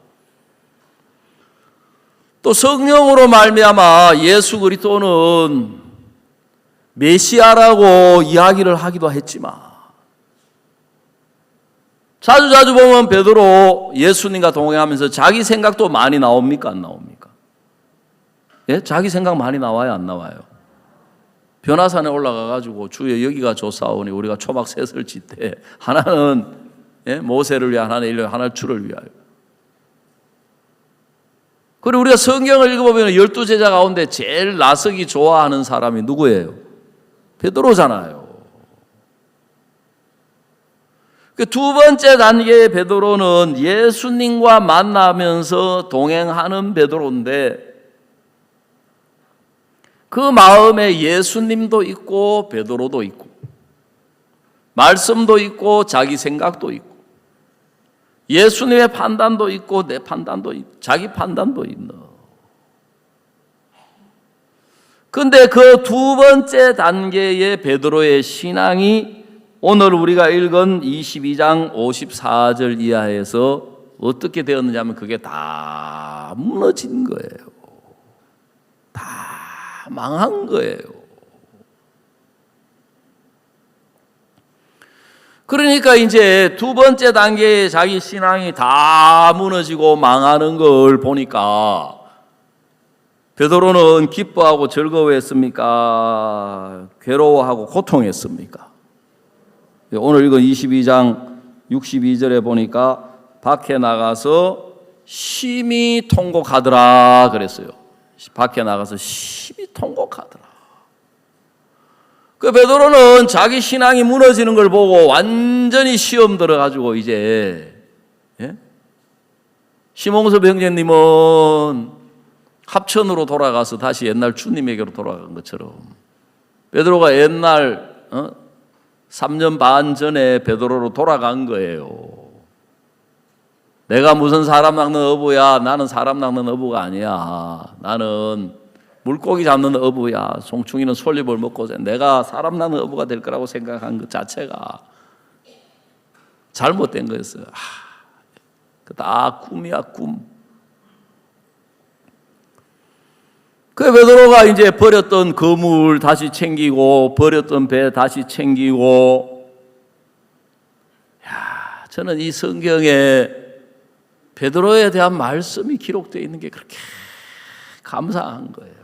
또 성령으로 말미암아 예수 그리스도는 메시아라고 이야기를 하기도 했지만 자주 보면 베드로 예수님과 동행하면서 자기 생각도 많이 나옵니까? 안 나옵니까? 예? 자기 생각 많이 나와요? 안 나와요? 변화산에 올라가가지고 주여 여기가 좋사오니 우리가 초막 셋을 짓되 하나는 모세를 위하여 하나는 인류 하나는 주를 위하여. 그리고 우리가 성경을 읽어보면 12제자 가운데 제일 나서기 좋아하는 사람이 누구예요? 베드로잖아요. 그 두 번째 단계의 베드로는 예수님과 만나면서 동행하는 베드로인데 그 마음에 예수님도 있고 베드로도 있고 말씀도 있고 자기 생각도 있고 예수님의 판단도 있고 내 판단도 있고 자기 판단도 있는. 그런데 그 두 번째 단계의 베드로의 신앙이 오늘 우리가 읽은 22장 54절 이하에서 어떻게 되었느냐면 그게 다 무너진 거예요. 다 망한 거예요. 그러니까 이제 두 번째 단계에 자기 신앙이 다 무너지고 망하는 걸 보니까 베드로는 기뻐하고 즐거워했습니까? 괴로워하고 고통했습니까? 오늘 읽은 22장 62절에 보니까 밖에 나가서 심히 통곡하더라 그랬어요. 밖에 나가서 심히 통곡하더라. 그 베드로는 자기 신앙이 무너지는 걸 보고 완전히 시험 들어가지고 이제 심홍섭 형제님은 합천으로 돌아가서 다시 옛날 주님에게로 돌아간 것처럼 베드로가 옛날 3년 반 전에 베드로로 돌아간 거예요. 내가 무슨 사람 낚는 어부야. 나는 사람 낚는 어부가 아니야. 나는 물고기 잡는 어부야. 송충이는 솔잎을 먹고 내가 사람 낚는 어부가 될 거라고 생각한 것 자체가 잘못된 거였어요. 다 꿈이야, 꿈. 그 베드로가 이제 버렸던 거물 다시 챙기고 버렸던 배 다시 챙기고, 저는 이 성경에 베드로에 대한 말씀이 기록되어 있는 게 그렇게 감사한 거예요.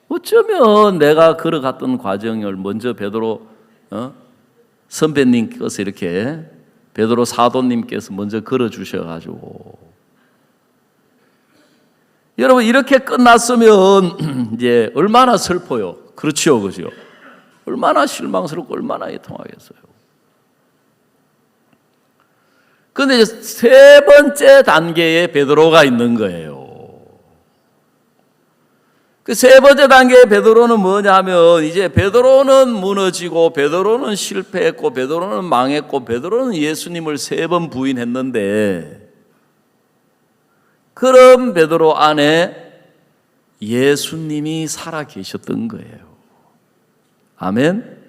어쩌면 내가 걸어갔던 과정을 먼저 베드로 선배님께서 이렇게 베드로 사도님께서 먼저 걸어주셔가지고, 여러분 이렇게 끝났으면 이제 얼마나 슬퍼요. 그렇죠, 그죠? 얼마나 실망스럽고 얼마나 애통하겠어요. 그런데 이제 세 번째 단계에 베드로가 있는 거예요. 그 세 번째 단계의 베드로는 뭐냐면 이제 베드로는 무너지고 베드로는 실패했고 베드로는 망했고 베드로는 예수님을 3번 부인했는데, 그런 베드로 안에 예수님이 살아 계셨던 거예요. 아멘.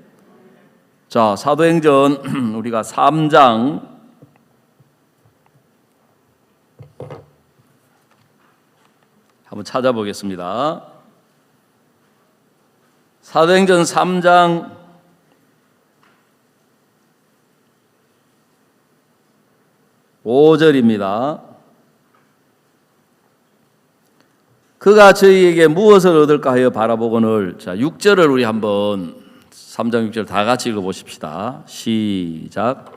자, 사도행전 우리가 3장 한번 찾아보겠습니다. 사도행전 3장 5절입니다. 그가 저희에게 무엇을 얻을까 하여 바라보거늘. 자, 6절을 우리 한번 3장 6절 다 같이 읽어보십시다. 시작.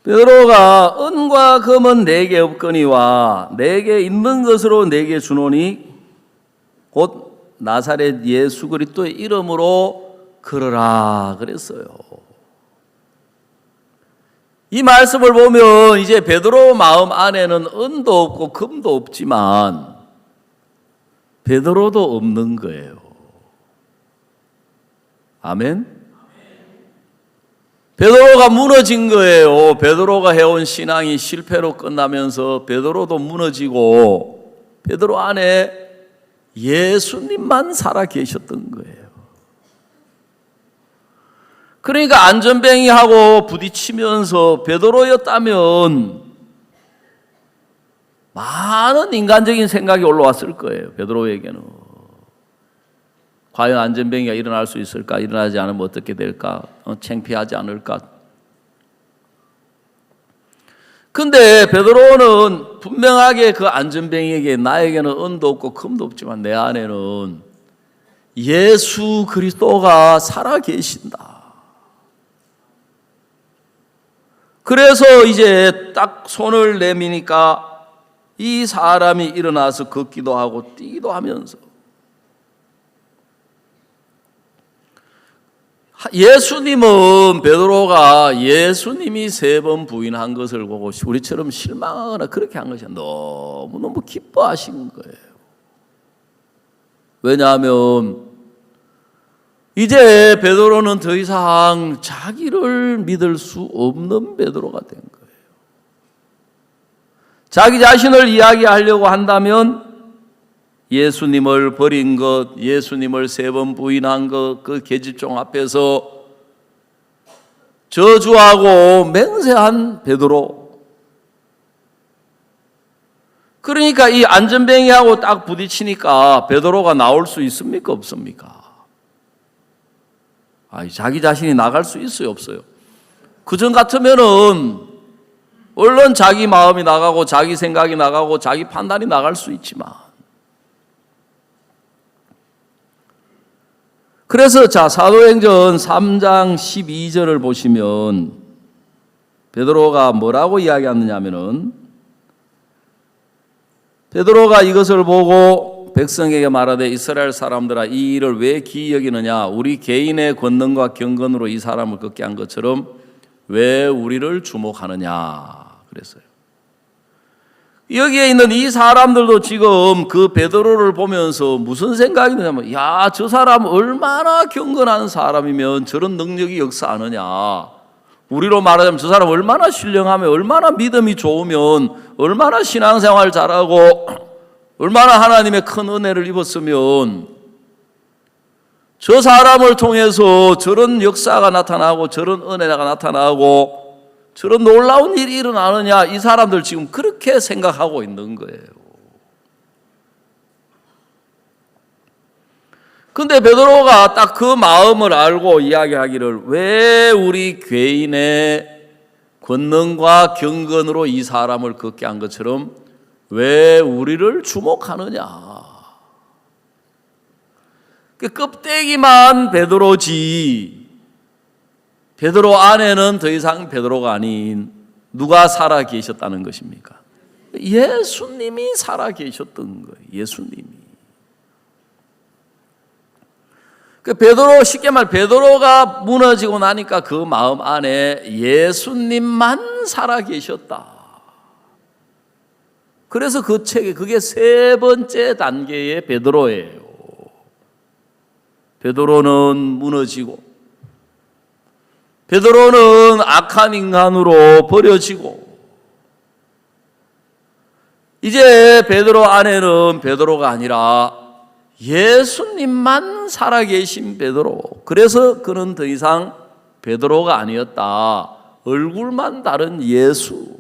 베드로가 은과 금은 내게 없거니와 내게 있는 것으로 내게 주노니 곧 나사렛 예수 그리스도의 이름으로 걸어라 그랬어요. 이 말씀을 보면 이제 베드로 마음 안에는 은도 없고 금도 없지만 베드로도 없는 거예요. 아멘. 베드로가 무너진 거예요. 베드로가 해온 신앙이 실패로 끝나면서 베드로도 무너지고 베드로 안에 예수님만 살아 계셨던 거예요. 그러니까 안전뱅이하고 부딪히면서 베드로였다면 많은 인간적인 생각이 올라왔을 거예요. 베드로에게는. 과연 안전뱅이가 일어날 수 있을까? 일어나지 않으면 어떻게 될까? 창피하지 않을까? 근데 베드로는 분명하게 그 안전뱅이에게 나에게는 은도 없고 금도 없지만 내 안에는 예수 그리스도가 살아 계신다. 그래서 이제 딱 손을 내미니까 이 사람이 일어나서 걷기도 하고 뛰기도 하면서 예수님은 베드로가 예수님이 3번 부인한 것을 보고 우리처럼 실망하거나 그렇게 한 것이 너무너무 기뻐하신 거예요. 왜냐하면 이제 베드로는 더 이상 자기를 믿을 수 없는 베드로가 된 거예요. 자기 자신을 이야기하려고 한다면 예수님을 버린 것, 예수님을 3번 부인한 것, 그 계집종 앞에서 저주하고 맹세한 베드로. 그러니까 이 안전뱅이하고 딱 부딪히니까 베드로가 나올 수 있습니까? 없습니까? 자기 자신이 나갈 수 있어요? 없어요? 그전 같으면은 물론 자기 마음이 나가고 자기 생각이 나가고 자기 판단이 나갈 수 있지만, 그래서 사도행전 3장 12절을 보시면 베드로가 뭐라고 이야기하느냐면은, 베드로가 이것을 보고 백성에게 말하되 이스라엘 사람들아 이 일을 왜 기이 여기느냐, 우리 개인의 권능과 경건으로 이 사람을 걷게 한 것처럼 왜 우리를 주목하느냐 그랬어요. 여기에 있는 이 사람들도 지금 그 베드로를 보면서 무슨 생각이 드냐면, 저 사람 얼마나 경건한 사람이면 저런 능력이 역사하느냐, 우리로 말하자면 저 사람 얼마나 신령하면, 얼마나 믿음이 좋으면, 얼마나 신앙생활 잘하고 얼마나 하나님의 큰 은혜를 입었으면 저 사람을 통해서 저런 역사가 나타나고 저런 은혜가 나타나고 저런 놀라운 일이 일어나느냐, 이 사람들 지금 그렇게 생각하고 있는 거예요. 근데 베드로가 딱 그 마음을 알고 이야기하기를, 왜 우리 죄인의 권능과 경건으로 이 사람을 걷게 한 것처럼 왜 우리를 주목하느냐. 껍데기만 베드로지 베드로 안에는 더 이상 베드로가 아닌 누가 살아 계셨다는 것입니까? 예수님이 살아 계셨던 거예요. 예수님이. 베드로, 쉽게 말 베드로가 무너지고 나니까 그 마음 안에 예수님만 살아 계셨다. 그래서 그 책에 그게 3번째 단계의 베드로예요. 베드로는 무너지고, 베드로는 악한 인간으로 버려지고, 이제 베드로 안에는 베드로가 아니라 예수님만 살아계신 베드로. 그래서 그는 더 이상 베드로가 아니었다. 얼굴만 다른 예수.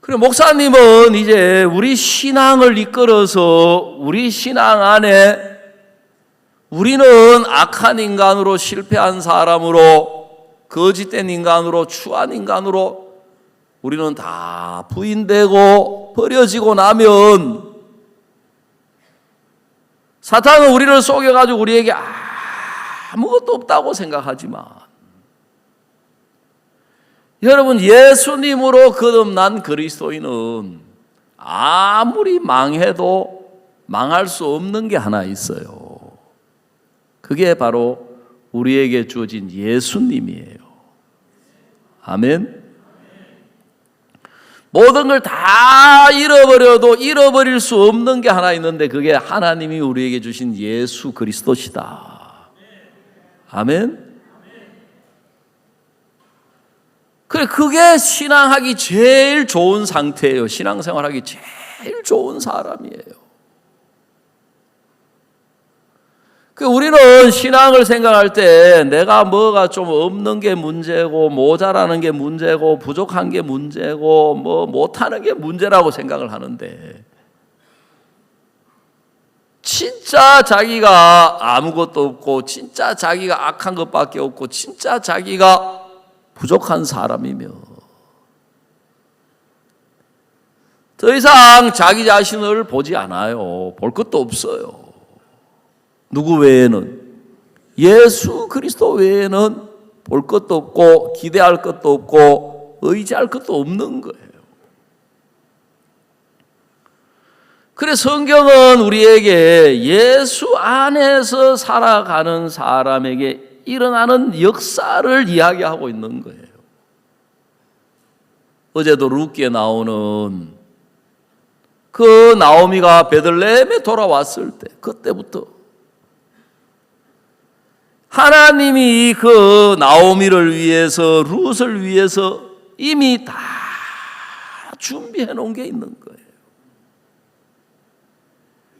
그래, 목사님은 이제 우리 신앙을 이끌어서 우리 신앙 안에 우리는 악한 인간으로, 실패한 사람으로, 거짓된 인간으로, 추한 인간으로 우리는 다 부인되고 버려지고 나면 사탄은 우리를 속여가지고 우리에게 아무것도 없다고 생각하지만, 여러분, 예수님으로 거듭난 그리스도인은 아무리 망해도 망할 수 없는 게 하나 있어요. 그게 바로 우리에게 주어진 예수님이에요. 아멘. 모든 걸 다 잃어버려도 잃어버릴 수 없는 게 하나 있는데, 그게 하나님이 우리에게 주신 예수 그리스도시다. 아멘. 그래, 그게 신앙하기 제일 좋은 상태예요. 신앙생활하기 제일 좋은 사람이에요. 우리는 신앙을 생각할 때 내가 뭐가 좀 없는 게 문제고, 모자라는 게 문제고, 부족한 게 문제고, 못하는 게 문제라고 생각을 하는데, 진짜 자기가 아무것도 없고, 진짜 자기가 악한 것밖에 없고, 진짜 자기가 부족한 사람이며 더 이상 자기 자신을 보지 않아요. 볼 것도 없어요. 누구 외에는? 예수 그리스도 외에는 볼 것도 없고, 기대할 것도 없고, 의지할 것도 없는 거예요. 그래서 성경은 우리에게 예수 안에서 살아가는 사람에게 일어나는 역사를 이야기하고 있는 거예요. 어제도 룻기에 나오는 그 나오미가 베들레헴에 돌아왔을 때, 그때부터 하나님이 그 나오미를 위해서, 룻을 위해서 이미 다 준비해 놓은 게 있는 거예요.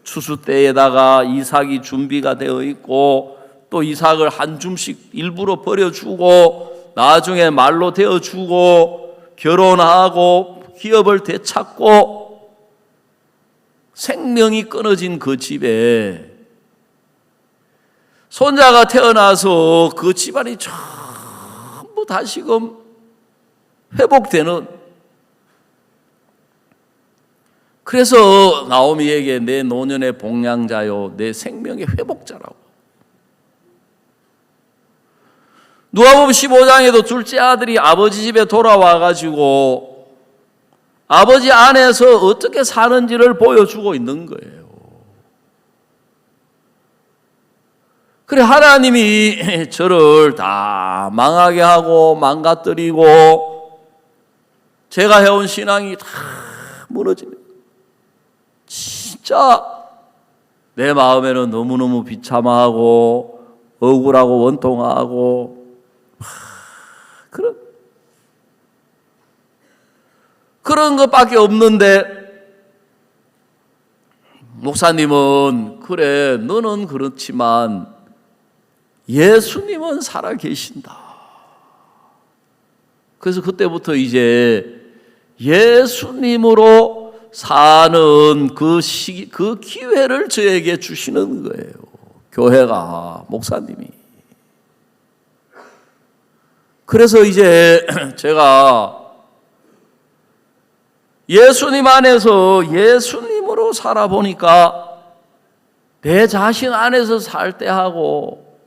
추수 때에다가 이삭이 준비가 되어 있고, 또 이삭을 한 줌씩 일부러 버려주고 나중에 말로 되어주고 결혼하고 기업을 되찾고 생명이 끊어진 그 집에 손자가 태어나서 그 집안이 전부 다시금 회복되는, 그래서 나오미에게 내 노년의 복량자요 내 생명의 회복자라고. 누가복음 15장에도 둘째 아들이 아버지 집에 돌아와가지고 아버지 안에서 어떻게 사는지를 보여주고 있는 거예요. 그래, 하나님이 저를 다 망하게 하고 망가뜨리고 제가 해온 신앙이 다 무너집니다. 진짜 내 마음에는 너무너무 비참하고 억울하고 원통하고 그런 것밖에 없는데, 목사님은 그래 너는 그렇지만 예수님은 살아 계신다. 그래서 그때부터 이제 예수님으로 사는 그 기회를 저에게 주시는 거예요. 교회가, 목사님이. 그래서 이제 제가 예수님 안에서 예수님으로 살아보니까 내 자신 안에서 살 때하고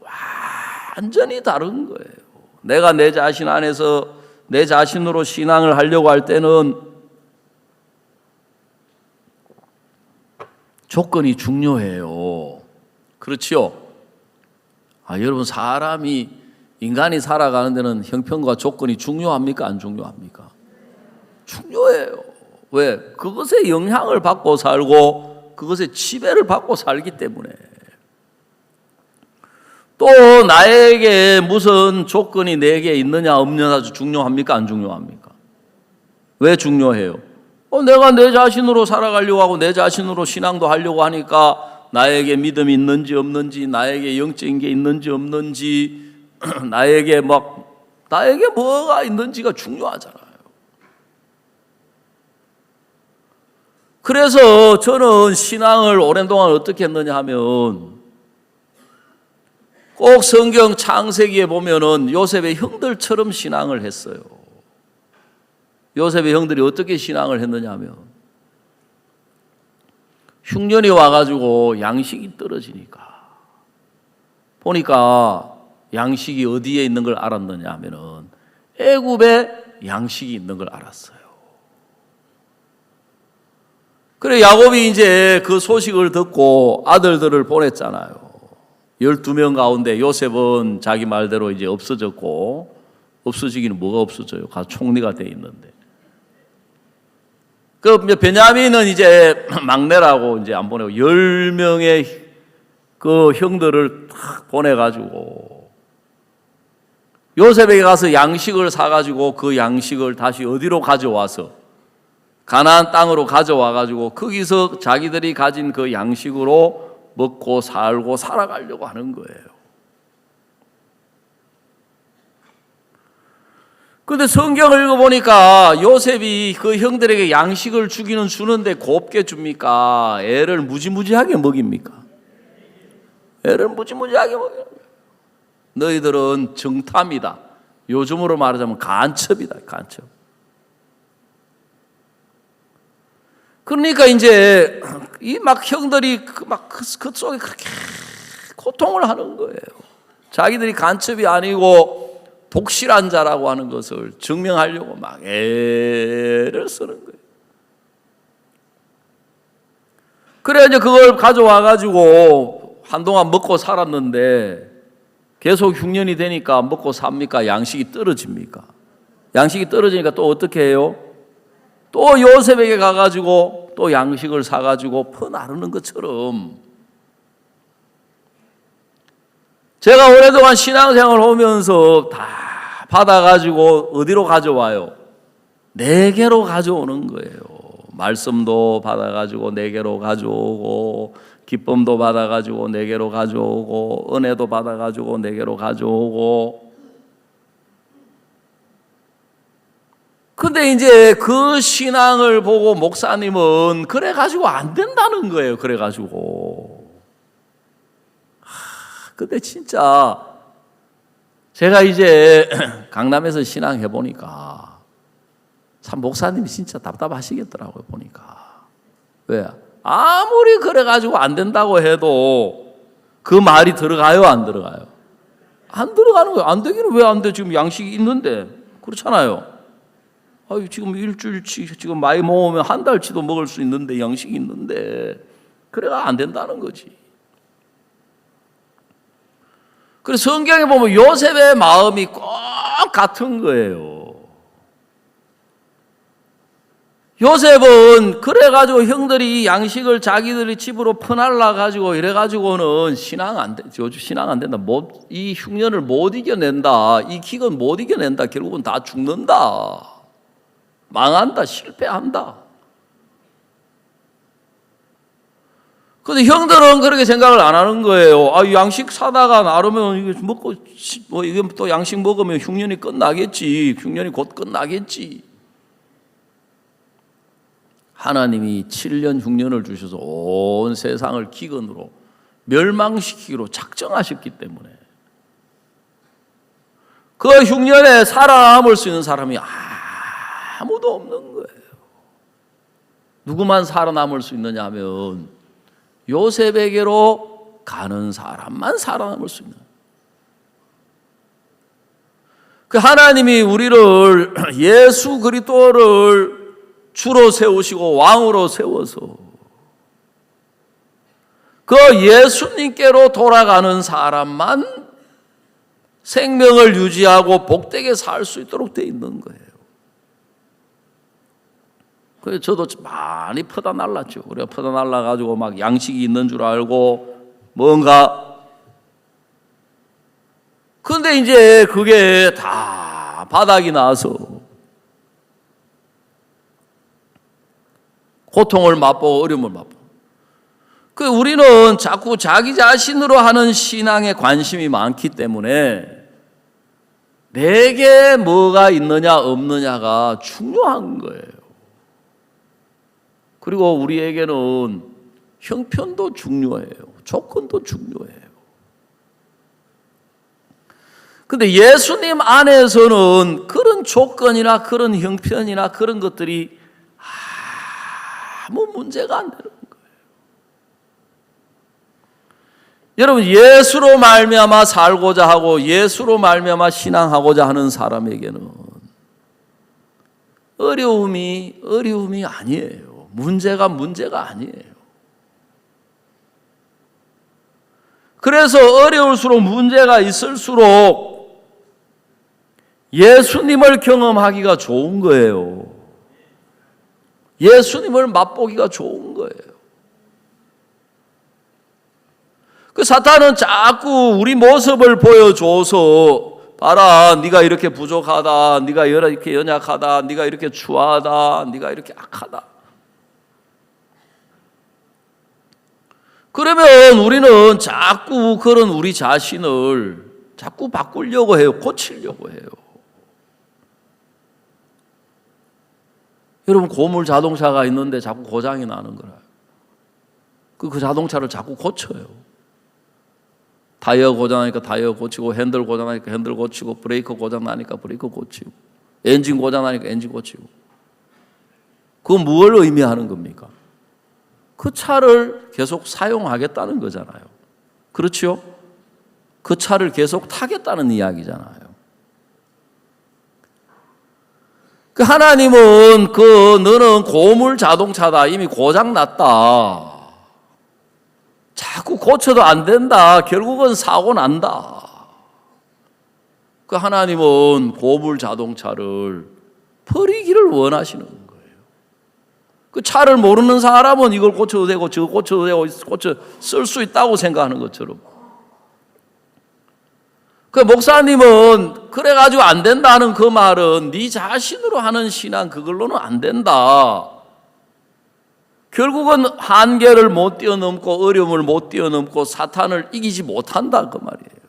완전히 다른 거예요. 내가 내 자신 안에서 내 자신으로 신앙을 하려고 할 때는 조건이 중요해요. 그렇지요? 여러분, 인간이 살아가는 데는 형편과 조건이 중요합니까? 안 중요합니까? 중요해요. 왜? 그것에 영향을 받고 살고 그것에 지배를 받고 살기 때문에. 또 나에게 무슨 조건이 내게 있느냐 없느냐 중요합니까? 안 중요합니까? 왜 중요해요? 내가 내 자신으로 살아가려고 하고 내 자신으로 신앙도 하려고 하니까 나에게 믿음이 있는지 없는지, 나에게 영적인 게 있는지 없는지, 나에게 뭐가 있는지가 중요하잖아요. 그래서 저는 신앙을 오랜 동안 어떻게 했느냐 하면, 꼭 성경 창세기에 보면은 요셉의 형들처럼 신앙을 했어요. 요셉의 형들이 어떻게 신앙을 했느냐 하면, 흉년이 와가지고 양식이 떨어지니까 보니까 양식이 어디에 있는 걸 알았느냐 하면은 애굽에 양식이 있는 걸 알았어요. 그래, 야곱이 이제 그 소식을 듣고 아들들을 보냈잖아요. 12명 가운데 요셉은 자기 말대로 이제 없어졌고, 없어지기는 뭐가 없어져요? 가서 총리가 돼 있는데. 그 베냐민은 이제 막내라고 이제 안 보내고 10명의 그 형들을 탁 보내가지고 요셉에게 가서 양식을 사가지고 그 양식을 다시 어디로 가져와서 가나안 땅으로 가져와가지고 거기서 자기들이 가진 그 양식으로 먹고 살고 살아가려고 하는 거예요. 그런데 성경을 읽어보니까 요셉이 그 형들에게 양식을 주는데 곱게 줍니까? 애를 무지무지하게 먹입니까? 애를 무지무지하게 먹여요. 너희들은 정탐이다. 요즘으로 말하자면 간첩이다. 간첩. 그러니까 이제 이 형들이 그 속에 그렇게 고통을 하는 거예요. 자기들이 간첩이 아니고 독실한 자라고 하는 것을 증명하려고 막 애를 쓰는 거예요. 그래 이제 그걸 가져와가지고 한동안 먹고 살았는데 계속 흉년이 되니까 먹고 삽니까? 양식이 떨어집니까? 양식이 떨어지니까 또 어떻게 해요? 또 요셉에게 가가지고 또 양식을 사가지고 퍼나르는 것처럼, 제가 오랫동안 신앙생활을 하면서 다 받아가지고 어디로 가져와요? 내게로 가져오는 거예요. 말씀도 받아가지고 내게로 가져오고, 기쁨도 받아가지고 내게로 가져오고, 은혜도 받아가지고 내게로 가져오고. 근데 이제 그 신앙을 보고 목사님은 그래가지고 안 된다는 거예요. 그래가지고. 근데 진짜 제가 이제 강남에서 신앙 해보니까 참 목사님이 진짜 답답하시겠더라고요. 보니까. 왜? 아무리 그래가지고 안 된다고 해도 그 말이 들어가요? 안 들어가요? 안 들어가는 거예요. 안 되기는 왜 안 돼? 지금 양식이 있는데. 그렇잖아요. 아유, 지금 일주일치 지금 많이 먹으면 한 달치도 먹을 수 있는데, 양식이 있는데. 그래가 안 된다는 거지. 그래서 성경에 보면 요셉의 마음이 꼭 같은 거예요. 요셉은 그래가지고 형들이 양식을 자기들이 집으로 퍼날라가지고 이래가지고는 신앙 안 돼. 요즘 신앙 안 된다. 이 흉년을 못 이겨낸다. 이 기근 못 이겨낸다. 결국은 다 죽는다. 망한다. 실패한다. 근데 형들은 그렇게 생각을 안 하는 거예요. 아, 양식 사다가 나르면 이거 먹고, 이게 또 양식 먹으면 흉년이 끝나겠지. 흉년이 곧 끝나겠지. 하나님이 7년 흉년을 주셔서 온 세상을 기근으로 멸망시키기로 작정하셨기 때문에 그 흉년에 살아남을 수 있는 사람이 아무도 없는 거예요. 누구만 살아남을 수 있느냐 하면 요셉에게로 가는 사람만 살아남을 수 있는. 그 하나님이 우리를 예수 그리스도를 주로 세우시고 왕으로 세워서 그 예수님께로 돌아가는 사람만 생명을 유지하고 복되게 살 수 있도록 되어 있는 거예요. 그래서 저도 많이 퍼다 날랐죠. 우리가 퍼다 날라가지고 막 양식이 있는 줄 알고 뭔가. 근데 이제 그게 다 바닥이 나서 고통을 맛보고 어려움을 맛보고. 그 우리는 자꾸 자기 자신으로 하는 신앙에 관심이 많기 때문에 내게 뭐가 있느냐 없느냐가 중요한 거예요. 그리고 우리에게는 형편도 중요해요. 조건도 중요해요. 근데 예수님 안에서는 그런 조건이나 그런 형편이나 그런 것들이 아무 문제가 안 되는 거예요. 여러분, 예수로 말미암아 살고자 하고 예수로 말미암아 신앙하고자 하는 사람에게는 어려움이 아니에요. 문제가 아니에요. 그래서 어려울수록 문제가 있을수록 예수님을 경험하기가 좋은 거예요. 예수님을 맛보기가 좋은 거예요. 그 사탄은 자꾸 우리 모습을 보여줘서 봐라, 네가 이렇게 부족하다, 네가 이렇게 연약하다, 네가 이렇게 추하다, 네가 이렇게 악하다. 그러면 우리는 자꾸 그런 우리 자신을 자꾸 바꾸려고 해요. 고치려고 해요. 여러분, 고물 자동차가 있는데 자꾸 고장이 나는 거라. 그 자동차를 자꾸 고쳐요. 타이어 고장나니까 타이어 고치고, 핸들 고장나니까 핸들 고치고, 브레이크 고장나니까 브레이크 고치고, 엔진 고장나니까 엔진 고치고. 그건 뭘 의미하는 겁니까? 그 차를 계속 사용하겠다는 거잖아요. 그렇죠? 그 차를 계속 타겠다는 이야기잖아요. 그 하나님은 너는 고물 자동차다. 이미 고장 났다. 자꾸 고쳐도 안 된다. 결국은 사고 난다. 그 하나님은 고물 자동차를 버리기를 원하시는 거예요. 그 차를 모르는 사람은 이걸 고쳐도 되고 저거 고쳐도 되고 고쳐 쓸 수 있다고 생각하는 것처럼. 그 목사님은 그래가지고 안 된다는 그 말은 네 자신으로 하는 신앙 그걸로는 안 된다. 결국은 한계를 못 뛰어넘고 어려움을 못 뛰어넘고 사탄을 이기지 못한다 그 말이에요.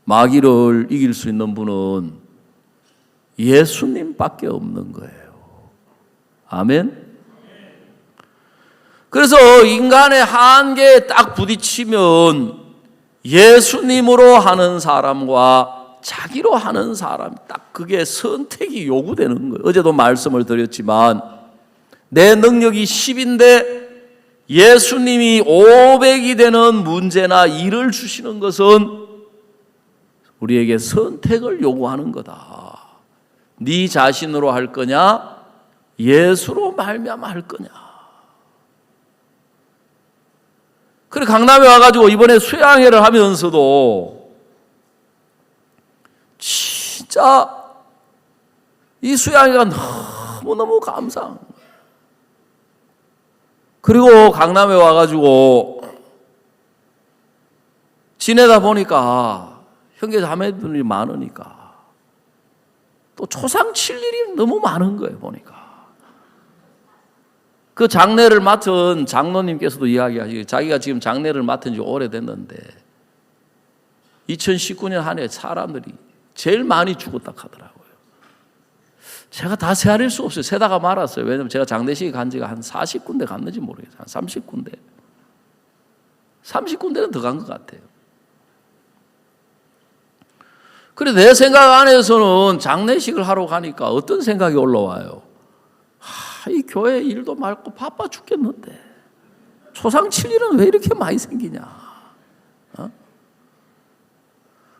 마귀를 이길 수 있는 분은 예수님밖에 없는 거예요. 아멘. 그래서 인간의 한계에 딱 부딪히면 예수님으로 하는 사람과 자기로 하는 사람 딱 그게 선택이 요구되는 거예요. 어제도 말씀을 드렸지만 내 능력이 10인데 예수님이 500이 되는 문제나 일을 주시는 것은 우리에게 선택을 요구하는 거다. 네 자신으로 할 거냐 예수로 말미암아 할 거냐. 그래 강남에 와가지고 이번에 수양회를 하면서도 진짜 이 수양회가 너무너무 감사한 거예요. 그리고 강남에 와가지고 지내다 보니까 형제 자매들이 많으니까 또 초상 칠 일이 너무 많은 거예요. 보니까 그 장례를 맡은 장로님께서도 이야기하시고 자기가 지금 장례를 맡은 지 오래됐는데 2019년 한 해 사람들이 제일 많이 죽었다 하더라고요. 제가 다 세아릴 수 없어요. 세다가 말았어요. 왜냐하면 제가 장례식에 간 지가 한 40군데 갔는지 모르겠어요. 한 30군데. 30군데는 더 간 것 같아요. 그래 내 생각 안에서는 장례식을 하러 가니까 어떤 생각이 올라와요. 이 교회 일도 많고 바빠 죽겠는데 초상 칠 일은 왜 이렇게 많이 생기냐.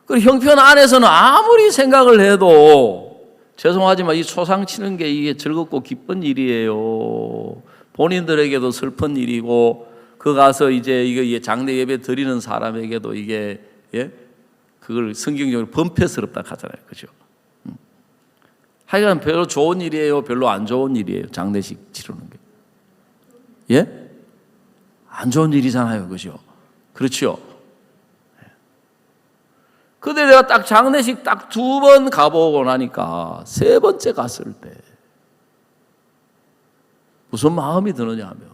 그리고 형편 안에서는 아무리 생각을 해도 죄송하지만 이 초상 치는 게 이게 즐겁고 기쁜 일이에요. 본인들에게도 슬픈 일이고 그 가서 이제 이거 장례 예배 드리는 사람에게도 이게 그걸 성경적으로 범패스럽다 하잖아요. 그죠? 하여간 별로 좋은 일이에요? 별로 안 좋은 일이에요? 장례식 치르는 게. 예? 안 좋은 일이잖아요. 그죠? 그렇죠? 근데 내가 딱 장례식 딱 2번 가보고 나니까 3번째 갔을 때 무슨 마음이 드느냐 하면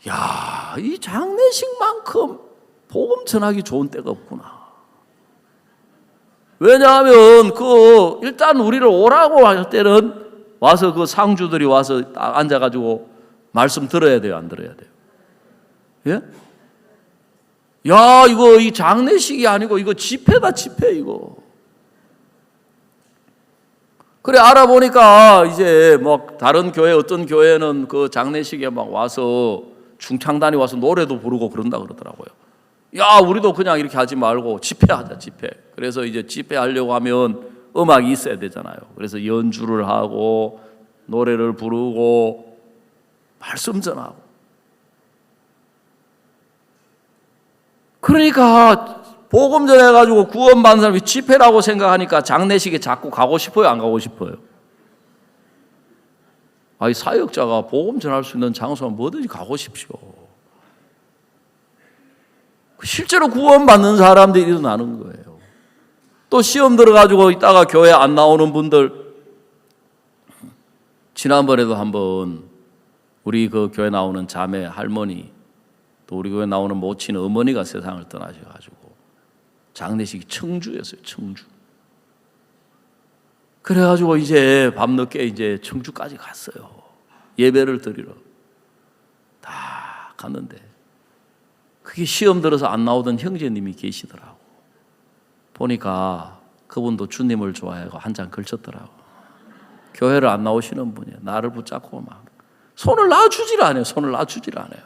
야, 이 장례식만큼 복음 전하기 좋은 때가 없구나. 왜냐하면 일단 우리를 오라고 할 때는 와서 그 상주들이 와서 딱 앉아가지고 말씀 들어야 돼요, 안 들어야 돼요? 예? 야, 이거 이 장례식이 아니고 이거 집회다, 집회 이거. 그래 알아보니까 이제 뭐 다른 교회 어떤 교회는 그 장례식에 막 와서 중창단이 와서 노래도 부르고 그런다 그러더라고요. 야, 우리도 그냥 이렇게 하지 말고 집회하자, 집회. 그래서 이제 집회하려고 하면 음악이 있어야 되잖아요. 그래서 연주를 하고 노래를 부르고 말씀 전하고. 그러니까 복음 전해가지고 구원받는 사람이 집회라고 생각하니까 장례식에 자꾸 가고 싶어요, 안 가고 싶어요? 아니, 사역자가 복음 전할 수 있는 장소는 뭐든지 가고 싶죠. 실제로 구원받는 사람들이 일어나는 거예요. 또 시험 들어가지고 있다가 교회 안 나오는 분들, 지난번에도 한번 우리 그 교회 나오는 자매 할머니, 또 우리 교회 나오는 모친 어머니가 세상을 떠나셔가지고 장례식이 청주였어요. 청주. 그래가지고 이제 밤늦게 이제 청주까지 갔어요. 예배를 드리러 다 갔는데 그게 시험 들어서 안 나오던 형제님이 계시더라고. 보니까 그분도 주님을 좋아하고 한 장 걸쳤더라고. 교회를 안 나오시는 분이에요. 나를 붙잡고 막 손을 놔주질 않아요. 손을 놔주질 않아요.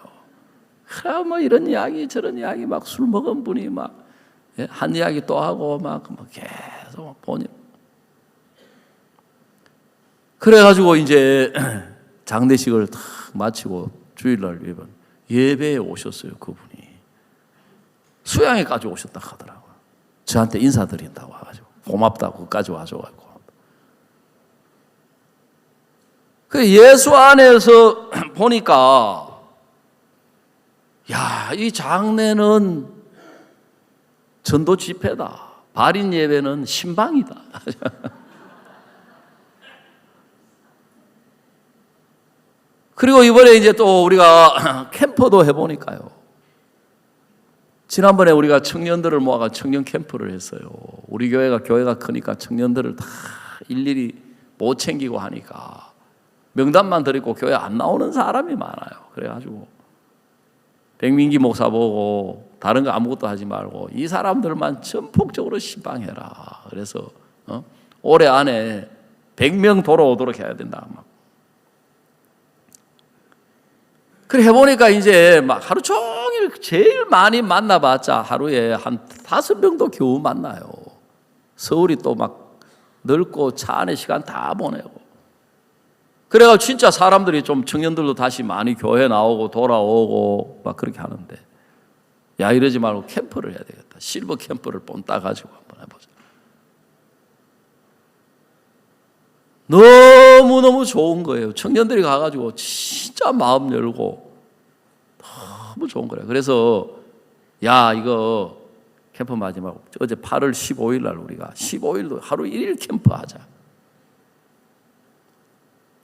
그래 뭐 이런 이야기 저런 이야기 막 술 먹은 분이 막 한 이야기 또 하고 막 계속 보니. 그래가지고 이제 장례식을 다 마치고 주일날 예배에 오셨어요. 그분이. 수양회까지 오셨다 하더라고요. 저한테 인사드린다고 와가지고 고맙다고 끝까지 와줘가지고. 그 예수 안에서 보니까 야, 이 장례는 전도 집회다. 발인 예배는 신방이다. 그리고 이번에 이제 또 우리가 캠퍼도 해보니까요. 지난번에 우리가 청년들을 모아가 청년 캠프를 했어요. 우리 교회가 크니까 청년들을 다 일일이 못 챙기고 하니까 명단만 드리고 교회 안 나오는 사람이 많아요. 그래가지고 백민기 목사 보고 다른 거 아무것도 하지 말고 이 사람들만 전폭적으로 신방해라. 그래서 올해 안에 100명 돌아오도록 해야 된다. 그래 해보니까 이제 막 하루 종일 제일 많이 만나봤자 하루에 한 5명도 겨우 만나요. 서울이 또 막 넓고 차 안에 시간 다 보내고. 그래가 진짜 사람들이 좀 청년들도 다시 많이 교회 나오고 돌아오고 막 그렇게 하는데, 야 이러지 말고 캠프를 해야 되겠다. 실버 캠프를 본따 가지고 한번 해보자. 너무너무 좋은 거예요. 청년들이 가가지고 진짜 마음 열고 너무 좋은 거예요. 그래서 야 이거 캠프 마지막 어제 8월 15일 날 우리가 15일도 하루 1일 캠프 하자.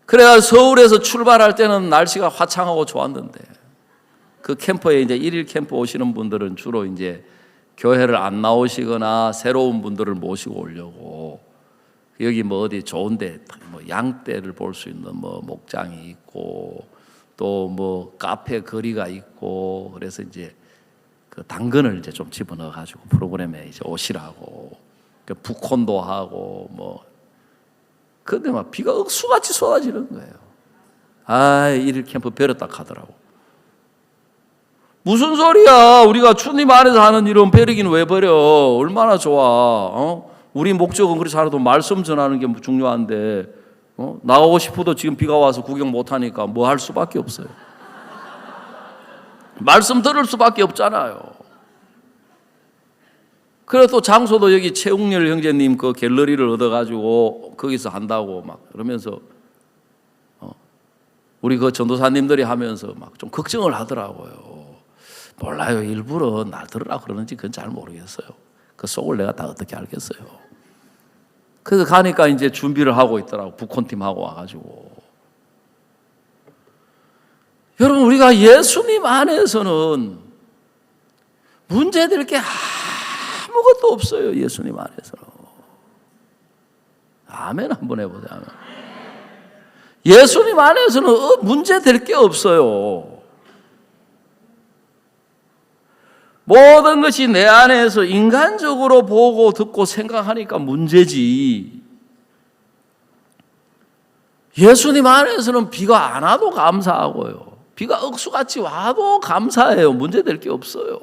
그래야 서울에서 출발할 때는 날씨가 화창하고 좋았는데 그 캠프에 이제 1일 캠프 오시는 분들은 주로 이제 교회를 안 나오시거나 새로운 분들을 모시고 오려고 여기 뭐 어디 좋은데 뭐 양떼를 볼 수 있는 뭐 목장이 있고 또 뭐 카페 거리가 있고 그래서 이제 그 당근을 이제 좀 집어넣어 가지고 프로그램에 이제 오시라고 북콘도 하고 뭐 근데 막 비가 억수같이 쏟아지는 거예요. 아, 1일 캠프 베렸다 하더라고. 무슨 소리야? 우리가 주님 안에서 하는 일은 베리긴 왜 버려? 얼마나 좋아. 우리 목적은 그렇지 않아도 말씀 전하는 게 중요한데 나오고 싶어도 지금 비가 와서 구경 못하니까 뭐 할 수밖에 없어요. 말씀 들을 수밖에 없잖아요. 그래 또 장소도 여기 최웅렬 형제님 그 갤러리를 얻어가지고 거기서 한다고 막 그러면서 우리 그 전도사님들이 하면서 막 좀 걱정을 하더라고요. 몰라요. 일부러 날 들으라 그러는지 그건 잘 모르겠어요. 그 속을 내가 다 어떻게 알겠어요. 그래서 가니까 이제 준비를 하고 있더라고. 북콘팀하고 와가지고. 여러분 우리가 예수님 안에서는 문제될 게 아무것도 없어요. 예수님 안에서는. 아멘 한번 해보자. 예수님 안에서는 문제될 게 없어요. 모든 것이 내 안에서 인간적으로 보고 듣고 생각하니까 문제지. 예수님 안에서는 비가 안 와도 감사하고요. 비가 억수같이 와도 감사해요. 문제될 게 없어요.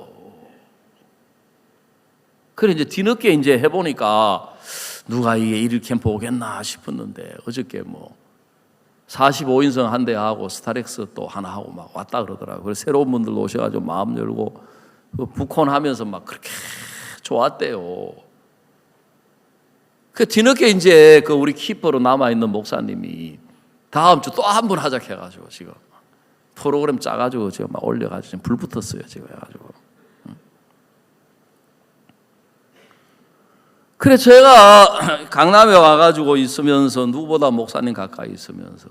그래 이제 뒤늦게 이제 해보니까 누가 이게 1일 캠프 오겠나 싶었는데 어저께 뭐 45인승 한 대 하고 스타렉스 또 하나 하고 막 왔다 그러더라고요. 그래서 새로운 분들 오셔가지고 마음 열고 그 북콘 하면서 막 그렇게 좋았대요. 그 뒤늦게 이제 그 우리 키퍼로 남아있는 목사님이 다음 주 또 한 번 하자 해가지고 지금 프로그램 짜가지고 지금 막 올려가지고 지금 불 붙었어요. 지금 해가지고. 그래 제가 강남에 와가지고 있으면서 누구보다 목사님 가까이 있으면서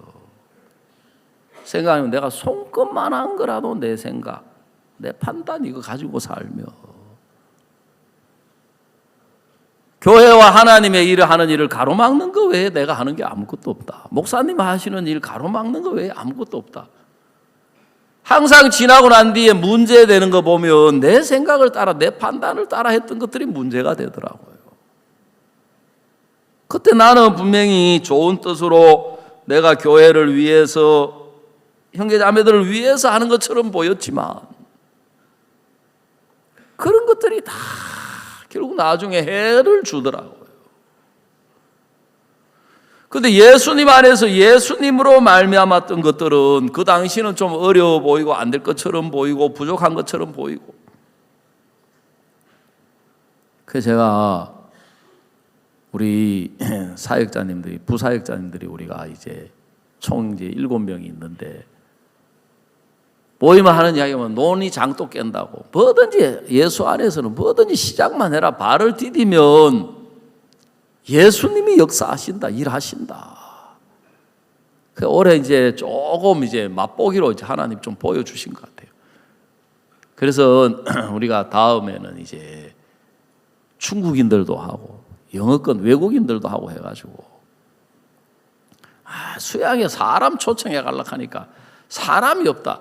생각하면 내가 손끝만한 거라도 내 생각, 내 판단 이거 가지고 살며 교회와 하나님의 일을 하는 일을 가로막는 거 외에 내가 하는 게 아무것도 없다. 목사님 하시는 일 가로막는 거 외에 아무것도 없다. 항상 지나고 난 뒤에 문제되는 거 보면 내 생각을 따라 내 판단을 따라 했던 것들이 문제가 되더라고요. 그때 나는 분명히 좋은 뜻으로 내가 교회를 위해서 형제자매들을 위해서 하는 것처럼 보였지만 그런 것들이 다 결국 나중에 해를 주더라고요. 그런데 예수님 안에서 예수님으로 말미암았던 것들은 그 당시는 좀 어려워 보이고 안 될 것처럼 보이고 부족한 것처럼 보이고 그래서 제가 우리 사역자님들이 부사역자님들이 우리가 이제 총 이제 7명이 있는데 보이면 하는 이야기면 논이 장독 깬다고. 뭐든지 예수 안에서는 뭐든지 시작만 해라. 발을 디디면 예수님이 역사하신다, 일하신다. 올해 이제 조금 이제 맛보기로 이제 하나님 좀 보여주신 것 같아요. 그래서 우리가 다음에는 이제 중국인들도 하고 영어권 외국인들도 하고 해가지고 수양에 사람 초청해 가려고 하니까 사람이 없다.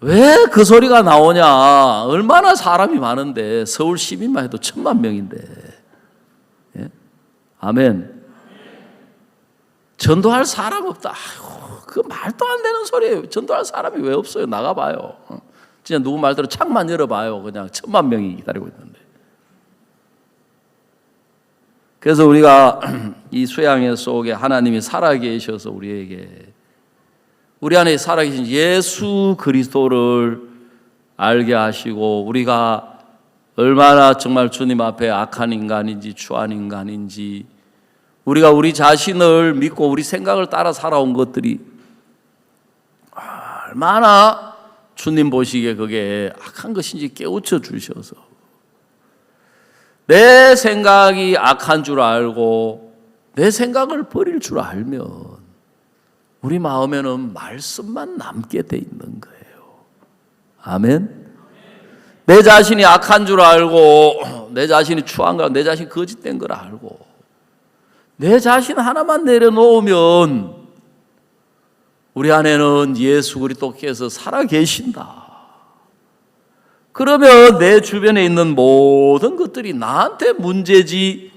왜 그 소리가 나오냐? 얼마나 사람이 많은데 서울 시민만 해도 1,000만 명인데. 예? 아멘. 전도할 사람 없다. 아이고, 그 말도 안 되는 소리예요. 전도할 사람이 왜 없어요? 나가봐요. 진짜 누구 말대로 창만 열어봐요. 그냥 1,000만 명이 기다리고 있는데. 그래서 우리가 이 수양회 속에 하나님이 살아계셔서 우리에게 우리 안에 살아계신 예수 그리스도를 알게 하시고 우리가 얼마나 정말 주님 앞에 악한 인간인지 추한 인간인지 우리가 우리 자신을 믿고 우리 생각을 따라 살아온 것들이 얼마나 주님 보시기에 그게 악한 것인지 깨우쳐 주셔서 내 생각이 악한 줄 알고 내 생각을 버릴 줄 알면 우리 마음에는 말씀만 남게 돼 있는 거예요. 아멘. 내 자신이 악한 줄 알고 내 자신이 추한 걸 내 자신이 거짓된 걸 알고 내 자신 하나만 내려놓으면 우리 안에는 예수 그리스도께서 살아계신다. 그러면 내 주변에 있는 모든 것들이 나한테 문제지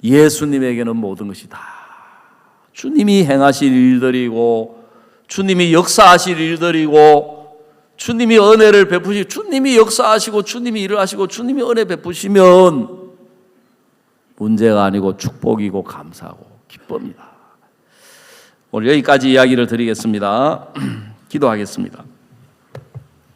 예수님에게는 모든 것이 다 주님이 행하실 일들이고 주님이 역사하실 일들이고 주님이 은혜를 베푸시고 주님이 역사하시고 주님이 일을 하시고 주님이 은혜 베푸시면 문제가 아니고 축복이고 감사하고 기쁩니다. 오늘 여기까지 이야기를 드리겠습니다. 기도하겠습니다.